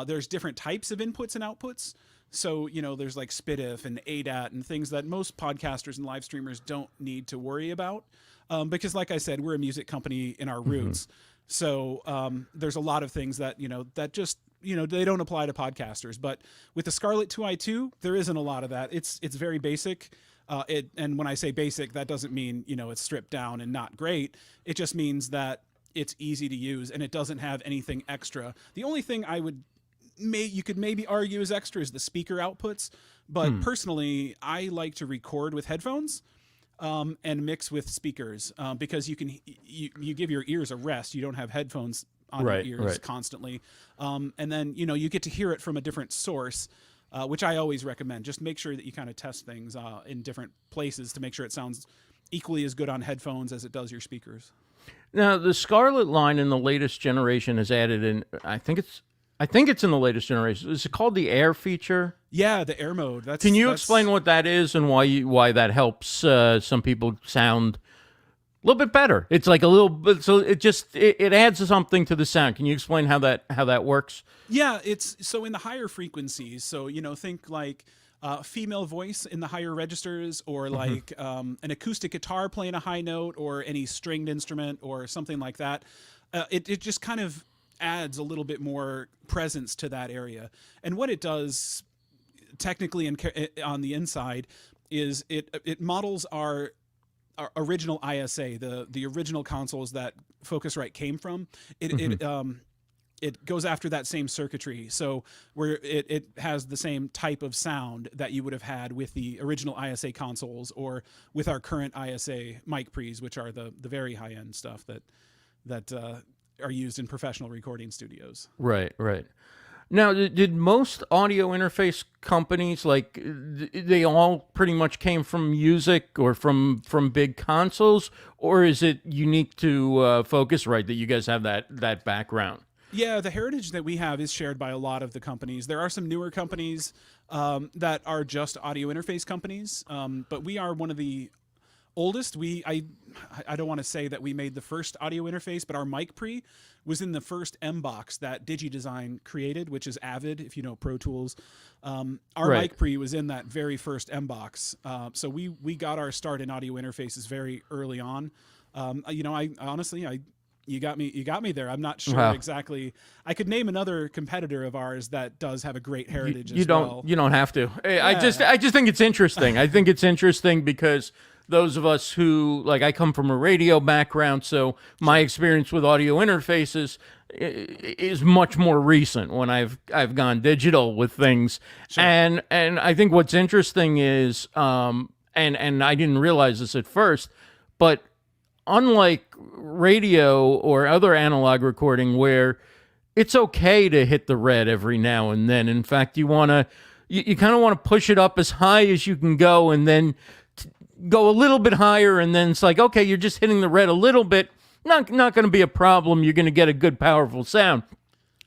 [SPEAKER 4] There's different types of inputs and outputs. So, there's like SPDIF and ADAT and things that most podcasters and live streamers don't need to worry about. Because like I said, we're a music company in our roots. So there's a lot of things that, that just, they don't apply to podcasters. But with the Scarlett 2i2, there isn't a lot of that. It's very basic. And when I say basic, that doesn't mean, it's stripped down and not great. It just means that it's easy to use and it doesn't have anything extra. The only thing you could maybe argue is extra is the speaker outputs. But personally, I like to record with headphones and mix with speakers because you give your ears a rest. You don't have headphones on your ears constantly. And then, you get to hear it from a different source. Which I always recommend. Just make sure that you kind of test things in different places to make sure it sounds equally as good on headphones as it does your speakers.
[SPEAKER 1] Now, the Scarlett line in the latest generation has added in. I think it's in the latest generation. Is it called the Air feature?
[SPEAKER 4] Yeah, the Air mode.
[SPEAKER 1] Can you explain what that is and why that helps some people sound a little bit better? It's like a little bit, so it adds something to the sound. Can you explain how that works?
[SPEAKER 4] Yeah, it's so in the higher frequencies. So think like female voice in the higher registers, or like an acoustic guitar playing a high note, or any stringed instrument, or something like that. It just kind of adds a little bit more presence to that area. And what it does technically on the inside is it models our original ISA, the original consoles that Focusrite came from. It goes after that same circuitry, so where it has the same type of sound that you would have had with the original ISA consoles or with our current ISA mic pre's, which are the very high end stuff that are used in professional recording studios.
[SPEAKER 1] Right. Now, did most audio interface companies, like, they all pretty much came from music or from big consoles, or is it unique to Focusrite that you guys have that background?
[SPEAKER 4] Yeah, the heritage that we have is shared by a lot of the companies. There are some newer companies that are just audio interface companies, but we are one of the oldest, I don't want to say that we made the first audio interface, but our mic pre was in the first M box that DigiDesign created, which is Avid, if you know Pro Tools. Our mic pre was in that very first M box. So we got our start in audio interfaces very early on. I honestly, you got me there. I'm not sure exactly. I could name another competitor of ours that does have a great heritage as well.
[SPEAKER 1] You don't have to. I just think it's interesting. I think it's interesting because those of us who, like, I come from a radio background, so my experience with audio interfaces is much more recent when I've gone digital with things. Sure. And I think what's interesting is, and I didn't realize this at first, but unlike radio or other analog recording where it's okay to hit the red every now and then. In fact, you kind of want to push it up as high as you can go and then go a little bit higher, and then it's like, okay, you're just hitting the red a little bit. Not going to be a problem. You're going to get a good, powerful sound.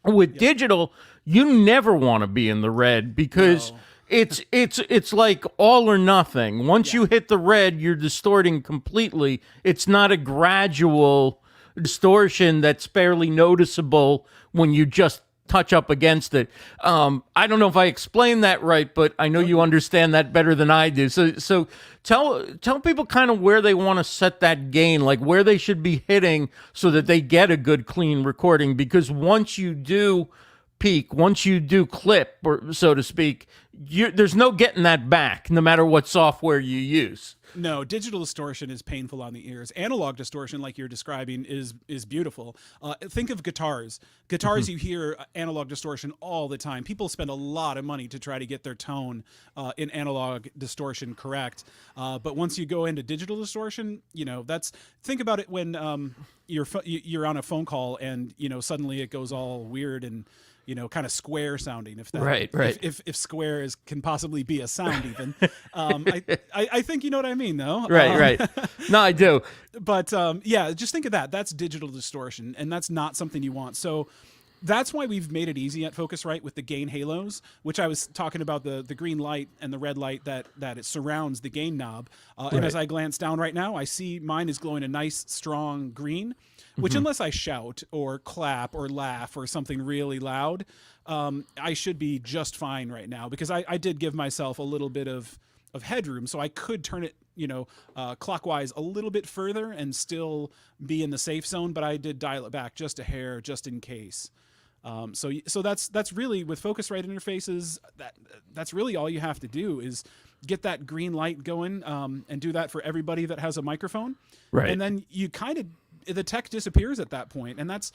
[SPEAKER 1] With digital, you never want to be in the red because it's like all or nothing. Once you hit the red, you're distorting completely. It's not a gradual distortion that's barely noticeable when you just touch up against it. I don't know if I explained that right, but I know you understand that better than I do. So tell people kind of where they want to set that gain, like where they should be hitting so that they get a good, clean recording. Because once you do peak, once you do clip, or so to speak, there's no getting that back, no matter what software you use.
[SPEAKER 4] No, digital distortion is painful on the ears. Analog distortion, like you're describing, is beautiful. Think of guitars. You hear analog distortion all the time. People spend a lot of money to try to get their tone in analog distortion correct. But once you go into digital distortion, think about it when you're on a phone call and suddenly it goes all weird and kind of square sounding. If that,
[SPEAKER 1] right.
[SPEAKER 4] If square can possibly be a sound, even. I think you know what I mean, though.
[SPEAKER 1] Right. No, I do.
[SPEAKER 4] But just think of that. That's digital distortion, and that's not something you want. So that's why we've made it easy at Focusrite with the gain halos, which I was talking about, the green light and the red light that it surrounds the gain knob. And as I glance down right now, I see mine is glowing a nice, strong green, which unless I shout or clap or laugh or something really loud, I should be just fine right now, because I did give myself a little bit of headroom, so I could turn it clockwise a little bit further and still be in the safe zone, but I did dial it back just a hair, just in case. So that's really, with Focusrite interfaces, that's really all you have to do is get that green light going, and do that for everybody that has a microphone. Right. And then you the tech disappears at that point. And that's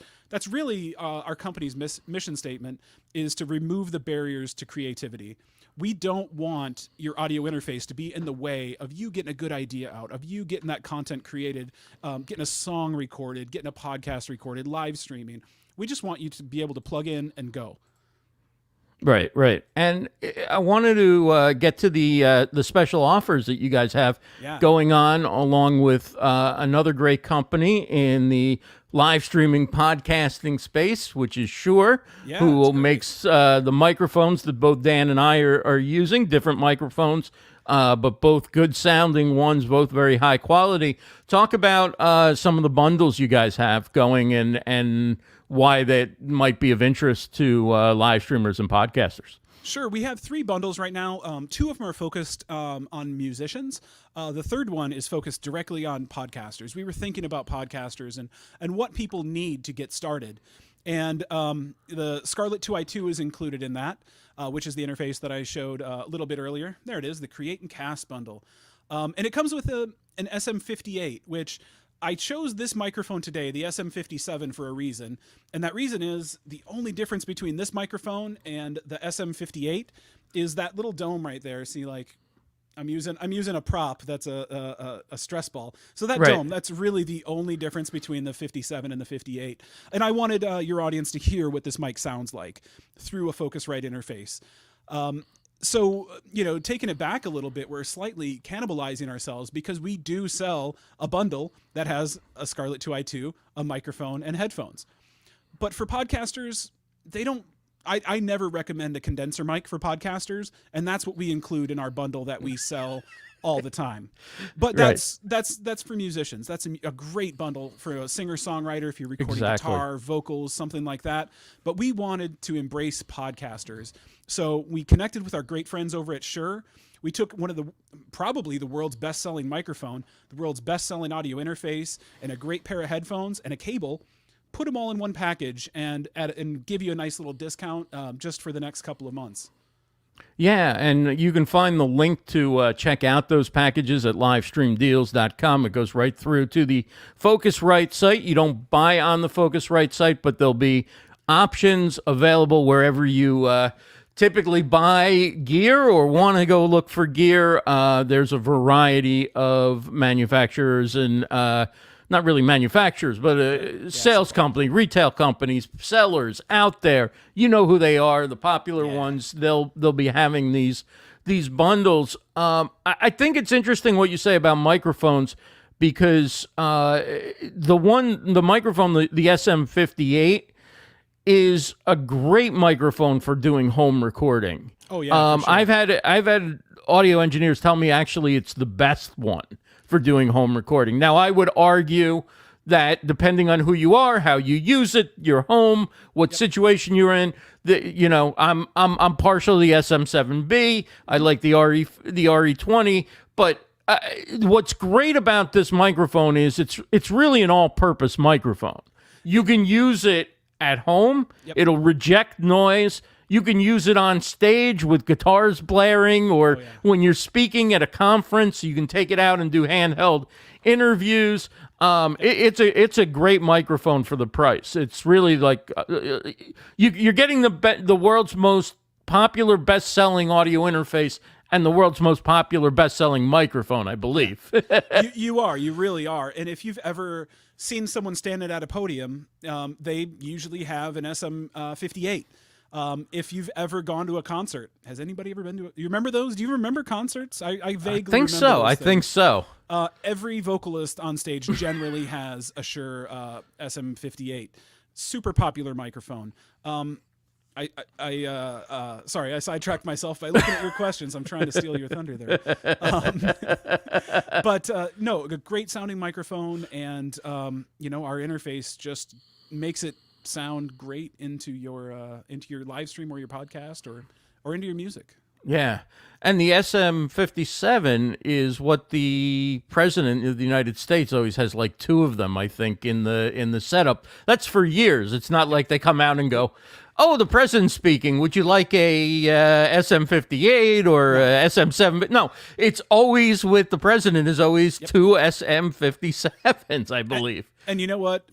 [SPEAKER 4] really our company's mission statement, is to remove the barriers to creativity. We don't want your audio interface to be in the way of you getting a good idea out, of you getting that content created, getting a song recorded, getting a podcast recorded, live streaming. We just want you to be able to plug in and go.
[SPEAKER 1] Right. And I wanted to get to the special offers that you guys have going on, along with another great company in the live streaming podcasting space, which is Shure, who makes the microphones that both Dan and I are using, different microphones, but both good sounding ones, both very high quality. Talk about some of the bundles you guys have going and why that might be of interest to live streamers and podcasters.
[SPEAKER 4] Sure. We have 3 bundles right now. 2 of them are focused on musicians. The third one is focused directly on podcasters. We were thinking about podcasters and what people need to get started. And the Scarlett 2i2 is included in that, which is the interface that I showed a little bit earlier. There it is, the Create and Cast bundle. And it comes with an SM58, which I chose this microphone today, the SM57, for a reason. And that reason is the only difference between this microphone and the SM58 is that little dome right there. See, like, I'm using a prop that's a stress ball. So that dome, that's really the only difference between the 57 and the 58. And I wanted your audience to hear what this mic sounds like through a Focusrite interface. So, taking it back a little bit, we're slightly cannibalizing ourselves, because we do sell a bundle that has a Scarlett 2i2, a microphone, and headphones. But for podcasters, I never recommend a condenser mic for podcasters, and that's what we include in our bundle that we sell all the time. But that's for musicians. That's a great bundle for a singer-songwriter if you're recording guitar, vocals, something like that. But we wanted to embrace podcasters. So we connected with our great friends over at Shure. We took one of probably the world's best-selling microphone, the world's best-selling audio interface, and a great pair of headphones and a cable, put them all in one package and give you a nice little discount just for the next couple of months.
[SPEAKER 1] Yeah, and you can find the link to check out those packages at livestreamdeals.com. It goes right through to the Focusrite site. You don't buy on the Focusrite site, but there'll be options available wherever you typically buy gear or want to go look for gear. There's a variety of manufacturers and not really manufacturers, but sales company, retail companies, sellers out there. You know who they are, the popular ones. They'll be having these bundles. I think it's interesting what you say about microphones, because the microphone, the SM58, is a great microphone for doing home recording.
[SPEAKER 4] Oh yeah, for sure.
[SPEAKER 1] I've had audio engineers tell me actually it's the best one for doing home recording. Now, I would argue that depending on who you are, how you use it, your home, what situation you're in, I'm partial to the SM7B. I like the RE20, but what's great about this microphone is it's really an all-purpose microphone. You can use it at home. It'll reject noise. You can use it on stage with guitars blaring, or when you're speaking at a conference, you can take it out and do handheld interviews. It's a great microphone for the price. It's really like you're getting the world's most popular, best-selling audio interface and the world's most popular, best-selling microphone, I believe.
[SPEAKER 4] You really are. And if you've ever seen someone standing at a podium, they usually have an SM58. If you've ever gone to a concert, has anybody ever been to you remember those? Do you remember concerts? I vaguely
[SPEAKER 1] think so. I think so.
[SPEAKER 4] Every vocalist on stage generally has a Shure SM58. Super popular microphone. Sorry, I sidetracked myself by looking at your questions. I'm trying to steal your thunder there. No, a great sounding microphone, and our interface just makes it sound great into your live stream or your podcast or into your music.
[SPEAKER 1] Yeah. And the SM57 is what the president of the United States always has, like two of them, I think, in the setup. That's for years. It's not like they come out and go, "Oh, the president's speaking. Would you like a SM58 or a SM7?" No, it's always with the president is always two SM57s, I believe.
[SPEAKER 4] And you know what?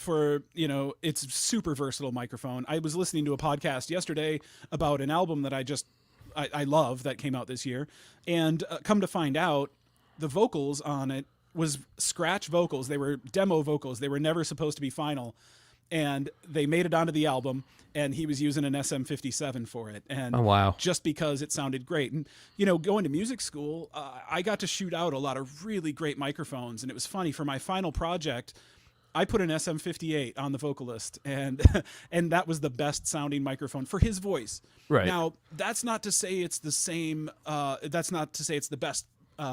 [SPEAKER 4] It's a super versatile microphone. I was listening to a podcast yesterday about an album that I love that came out this year, and come to find out, the vocals on it was scratch vocals. They were demo vocals. They were never supposed to be final, and they made it onto the album, and he was using an SM57 for it. And just because it sounded great. And, going to music school, I got to shoot out a lot of really great microphones, and it was funny. For my final project, I put an SM58 on the vocalist, and that was the best sounding microphone for his voice.
[SPEAKER 1] Right.
[SPEAKER 4] Now, that's not to say it's the same. That's not to say it's the best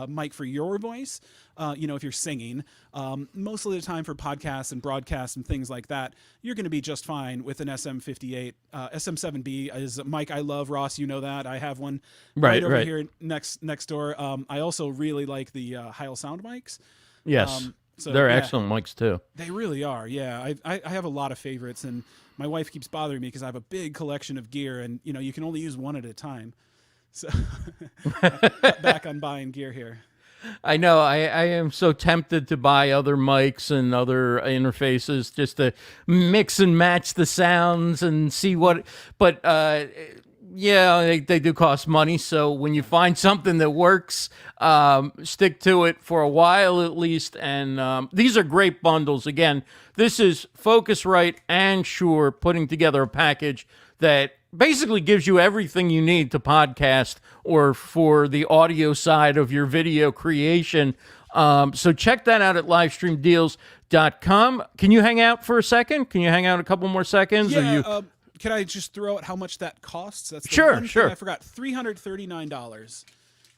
[SPEAKER 4] mic for your voice. If you're singing, most of the time for podcasts and broadcasts and things like that, you're going to be just fine with an SM58. SM7B is a mic I love, Ross. You know that. I have one right over here next door. I also really like the Heil sound mics.
[SPEAKER 1] Yes. So they're excellent mics too.
[SPEAKER 4] They really are. Yeah, I have a lot of favorites, and my wife keeps bothering me because I have a big collection of gear, and you can only use one at a time. So I cut back on buying gear here.
[SPEAKER 1] I know. I am so tempted to buy other mics and other interfaces just to mix and match the sounds and see what. But they do cost money. So when you find something that works, stick to it for a while at least. And these are great bundles. Again, this is Focusrite and Shure putting together a package that basically gives you everything you need to podcast or for the audio side of your video creation. So check that out at livestreamdeals.com. Can you hang out for a second? Can you hang out a couple more seconds?
[SPEAKER 4] Yeah. Can I just throw out how much that costs? That's
[SPEAKER 1] sure.
[SPEAKER 4] I forgot. $339.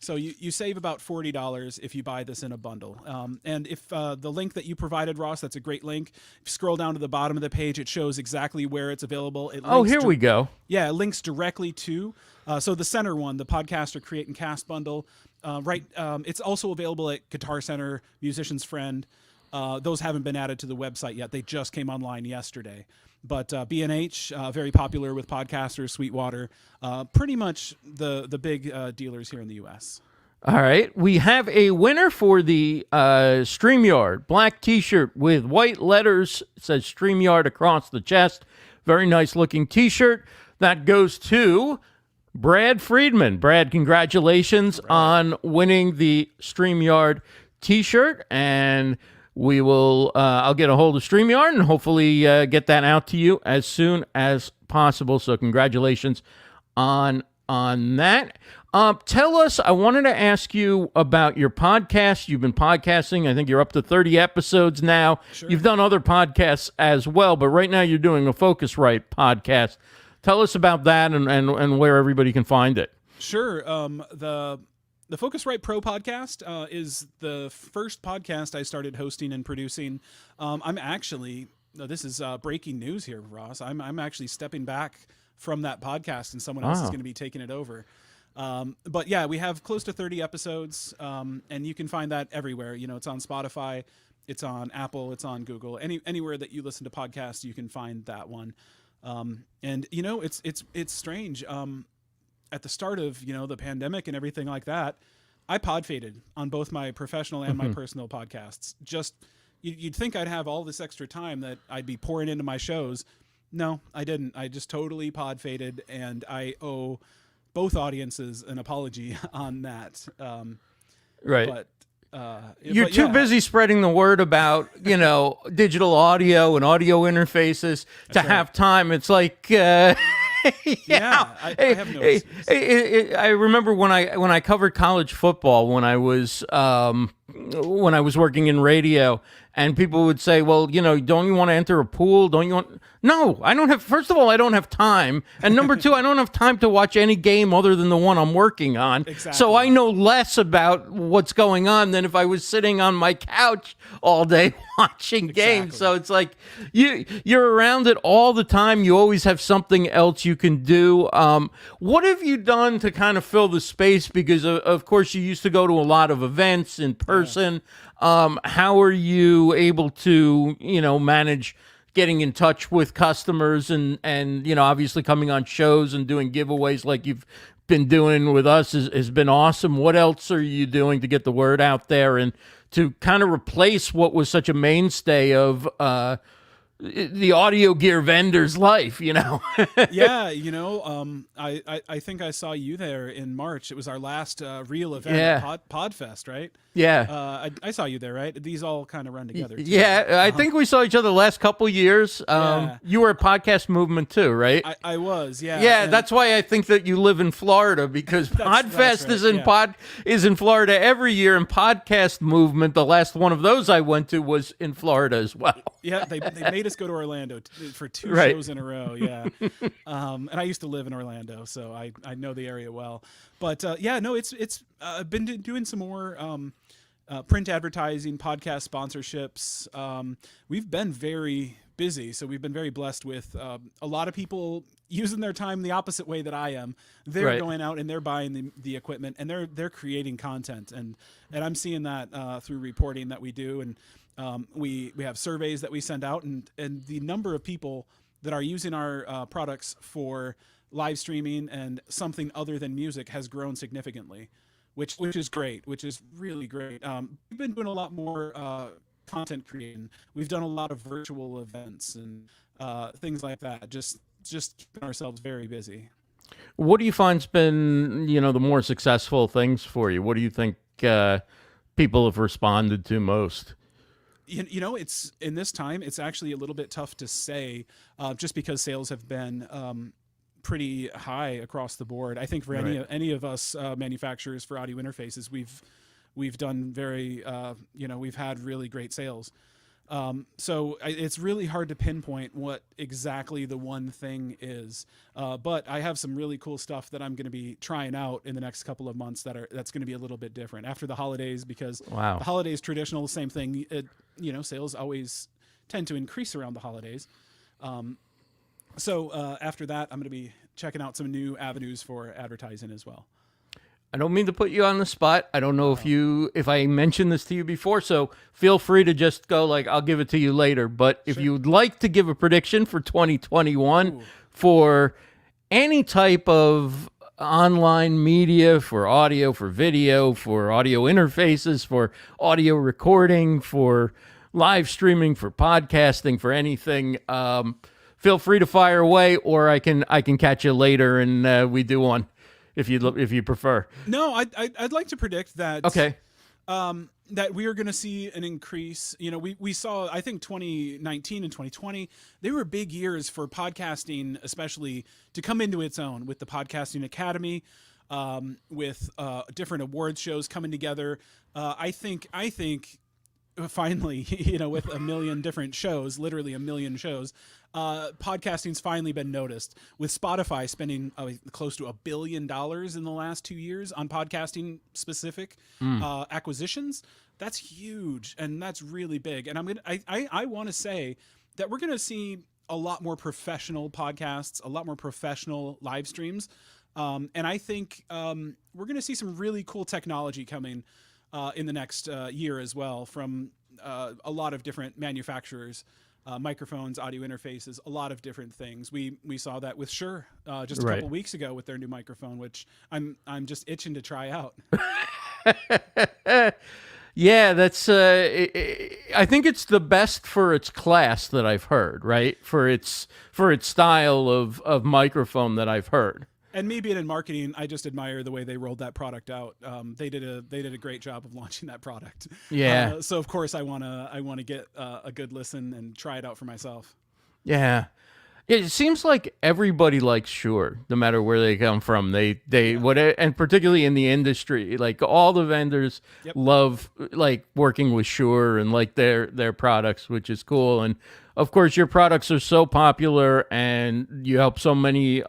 [SPEAKER 4] So you save about $40 if you buy this in a bundle. And if the link that you provided, Ross, that's a great link. If you scroll down to the bottom of the page, it shows exactly where it's available. It
[SPEAKER 1] Oh,
[SPEAKER 4] links
[SPEAKER 1] here we go.
[SPEAKER 4] Yeah, it links directly to. So the center one, the Podcaster Create and Cast bundle, it's also available at Guitar Center, Musician's Friend. Those haven't been added to the website yet. They just came online yesterday. But B&H, very popular with podcasters, Sweetwater, pretty much the big dealers here in the U.S.
[SPEAKER 1] All right. We have a winner for the StreamYard black T-shirt with white letters. It says StreamYard across the chest. Very nice looking T-shirt. That goes to Brad Friedman. Brad, congratulations on winning the StreamYard T-shirt. And we will, I'll get a hold of StreamYard and hopefully get that out to you as soon as possible. So congratulations on that. Tell us, I wanted to ask you about your podcast. You've been podcasting. I think you're up to 30 episodes now.
[SPEAKER 4] Sure.
[SPEAKER 1] You've done other podcasts as well, but right now you're doing a Focusrite podcast. Tell us about that and where everybody can find it.
[SPEAKER 4] Sure. The Focusrite Pro podcast is the first podcast I started hosting and producing. I'm actually, this is breaking news here, Ross. I'm actually stepping back from that podcast and someone else is going to be taking it over. But yeah, we have close to 30 episodes, and you can find that everywhere. You know, it's on Spotify, it's on Apple, it's on Google, anywhere that you listen to podcasts, you can find that one. And you know, it's strange. At the start of, you know, the pandemic and everything like that, I pod faded on both my professional and my personal podcasts. Just, you'd think I'd have all this extra time that I'd be pouring into my shows. No, I didn't. I just totally pod faded, and I owe both audiences an apology on that.
[SPEAKER 1] Right.
[SPEAKER 4] But
[SPEAKER 1] you're too busy spreading the word about, you know, digital audio and audio interfaces to have time. It's like, I have no excuse. I remember when I covered college football when I was working in radio, and people would say, well, you know, don't you want to enter a pool? Don't you want? No, I don't have. First of all, I don't have time, and number two, I don't have time to watch any game other than the one I'm working on.
[SPEAKER 4] Exactly.
[SPEAKER 1] So I know less about what's going on than if I was sitting on my couch all day watching games. So it's like you're around it all the time. You always have something else you can do. What have you done to kind of fill the space? Because of course you used to go to a lot of events in person. How are you able to, you know, manage getting in touch with customers and you know, obviously coming on shows and doing giveaways like you've been doing with us has been awesome. What else are you doing to get the word out there and to kind of replace what was such a mainstay of the audio gear vendor's life, you know?
[SPEAKER 4] Yeah, you know, I think I saw you there in March. It was our last real event at Podfest, right?
[SPEAKER 1] Yeah.
[SPEAKER 4] I saw you there, right? These all kind of run together. Too.
[SPEAKER 1] Yeah, I think we saw each other the last couple years. You were a podcast movement too, right?
[SPEAKER 4] I was, yeah.
[SPEAKER 1] Yeah, that's why I think that you live in Florida, because Podfest is in Florida every year, and podcast movement, the last one of those I went to was in Florida as well.
[SPEAKER 4] Yeah, they made us go to Orlando for two shows in a row, yeah. And I used to live in Orlando, so I know the area well. But yeah, no, it's I've been doing some more print advertising, podcast sponsorships. We've been very busy, so we've been very blessed with a lot of people using their time the opposite way that I am. They're going out and they're buying the equipment and they're creating content, and I'm seeing that through reporting that we do, and we have surveys that we send out, and the number of people that are using our products for live streaming and something other than music has grown significantly, which is great, which is really great. We've been doing a lot more content creating. We've done a lot of virtual events and things like that. Just keeping ourselves very busy.
[SPEAKER 1] What do you find's been, you know, the more successful things for you? What do you think people have responded to most?
[SPEAKER 4] You know, it's in this time, it's actually a little bit tough to say, just because sales have been pretty high across the board. I think for any of us manufacturers for audio interfaces, we've done very, you know, we've had really great sales. So it's really hard to pinpoint what exactly the one thing is. But I have some really cool stuff that I'm going to be trying out in the next couple of months that's going to be a little bit different after the holidays, because the holidays traditional, same thing. Sales always tend to increase around the holidays. So after that, I'm going to be checking out some new avenues for advertising as well.
[SPEAKER 1] I don't mean to put you on the spot. I don't know if I mentioned this to you before, so feel free to just go like, I'll give it to you later. But if you would like to give a prediction for 2021 for any type of online media, for audio, for video, for audio interfaces, for audio recording, for live streaming, for podcasting, for anything, feel free to fire away, or I can catch you later and we do one. If you prefer.
[SPEAKER 4] No, I'd like to predict that.
[SPEAKER 1] Okay.
[SPEAKER 4] That we are going to see an increase. We saw, I think 2019 and 2020, they were big years for podcasting, especially to come into its own with the Podcasting Academy, with different awards shows coming together. I think finally, with a million different shows, literally a million shows, podcasting's finally been noticed, with Spotify spending close to $1 billion in the last 2 years on podcasting specific acquisitions. That's huge, and that's really big. And I want to say that we're going to see a lot more professional podcasts, a lot more professional live streams. And I think we're going to see some really cool technology coming in the next year as well, from a lot of different manufacturers, microphones, audio interfaces, a lot of different things. We saw that with Shure just a couple weeks ago with their new microphone, which I'm just itching to try out.
[SPEAKER 1] Yeah, that's. I think it's the best for its class that I've heard. Right, for its style of microphone that I've heard.
[SPEAKER 4] And me being in marketing, I just admire the way they rolled that product out. They did a great job of launching that product.
[SPEAKER 1] Yeah.
[SPEAKER 4] So of course I wanna get a good listen and try it out for myself.
[SPEAKER 1] Yeah. It seems like everybody likes Shure, no matter where they come from. And particularly in the industry, like all the vendors love like working with Shure and like their products, which is cool. And of course, your products are so popular, and you help so many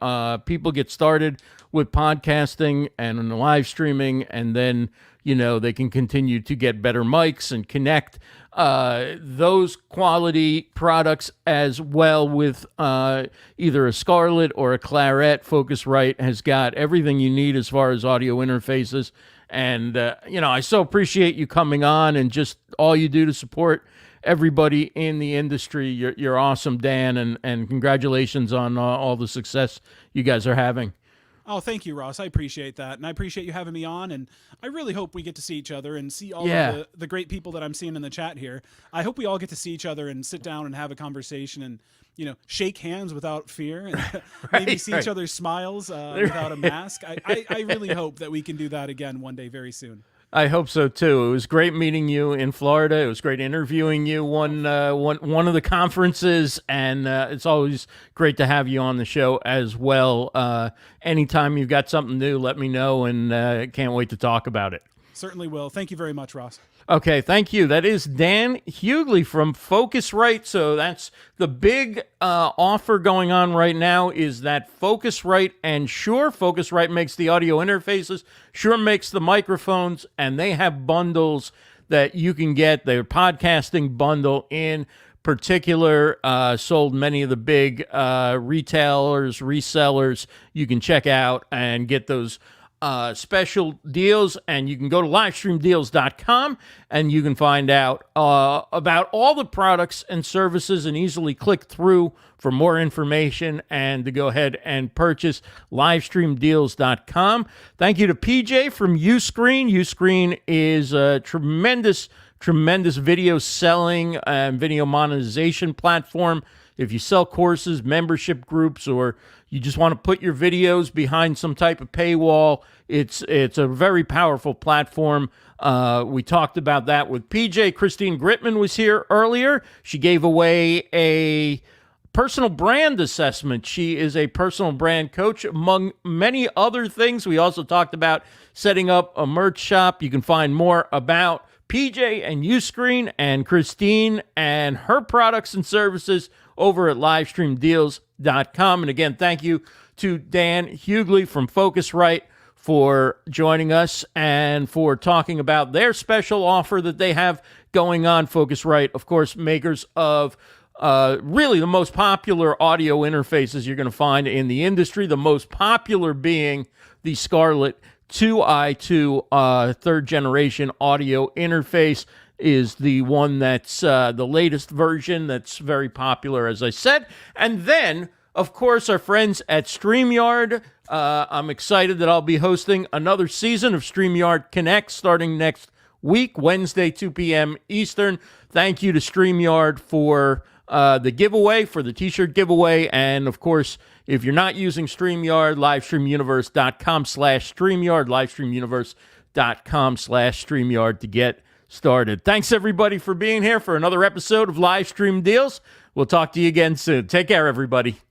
[SPEAKER 1] people get started with podcasting and live streaming, and then they can continue to get better mics and connect those quality products as well with either a Scarlett or a Claret. Focusrite has got everything you need as far as audio interfaces. And, I so appreciate you coming on and just all you do to support everybody in the industry. You're awesome, Dan, and congratulations on all the success you guys are having.
[SPEAKER 4] Oh, thank you, Ross. I appreciate that. And I appreciate you having me on. And I really hope we get to see each other and see all of the great people that I'm seeing in the chat here. I hope we all get to see each other and sit down and have a conversation and, shake hands without fear and maybe see each other's smiles without a mask. I really hope that we can do that again one day very soon.
[SPEAKER 1] I hope so too. It was great meeting you in Florida. It was great interviewing you one of the conferences, and it's always great to have you on the show as well. Anytime you've got something new, let me know, and can't wait to talk about it.
[SPEAKER 4] Certainly will. Thank you very much, Ross.
[SPEAKER 1] Okay, thank you. That is Dan Hughley from Focusrite. So that's the big offer going on right now, is that Focusrite and Shure. Focusrite makes the audio interfaces, Shure makes the microphones, and they have bundles that you can get. Their podcasting bundle in particular sold many of the big retailers, resellers. You can check out and get those special deals, and you can go to livestreamdeals.com and you can find out about all the products and services and easily click through for more information and to go ahead and purchase. livestreamdeals.com. Thank you to PJ from Uscreen. Uscreen is a tremendous video selling and video monetization platform. If you sell courses, membership groups, or you just want to put your videos behind some type of paywall, it's a very powerful platform. We talked about that with PJ. Christine Gritmon was here earlier. She gave away a personal brand assessment. She is a personal brand coach, among many other things. We also talked about setting up a merch shop. You can find more about PJ and Uscreen and Christine and her products and services over at livestreamdeals.com. And again, thank you to Dan Hughley from Focusrite for joining us and for talking about their special offer that they have going on. Focusrite, of course, makers of really the most popular audio interfaces you're going to find in the industry, the most popular being the Scarlett 2i2 third generation audio interface is the one that's the latest version that's very popular, as I said. And then, of course, our friends at StreamYard. I'm excited that I'll be hosting another season of StreamYard Connect starting next week, Wednesday, 2 p.m. Eastern. Thank you to StreamYard for the giveaway, for the t-shirt giveaway. And, of course, if you're not using StreamYard, livestreamuniverse.com/StreamYard, livestreamuniverse.com/StreamYard to get started. Thanks, everybody, for being here for another episode of Livestream Deals. We'll talk to you again soon. Take care, everybody.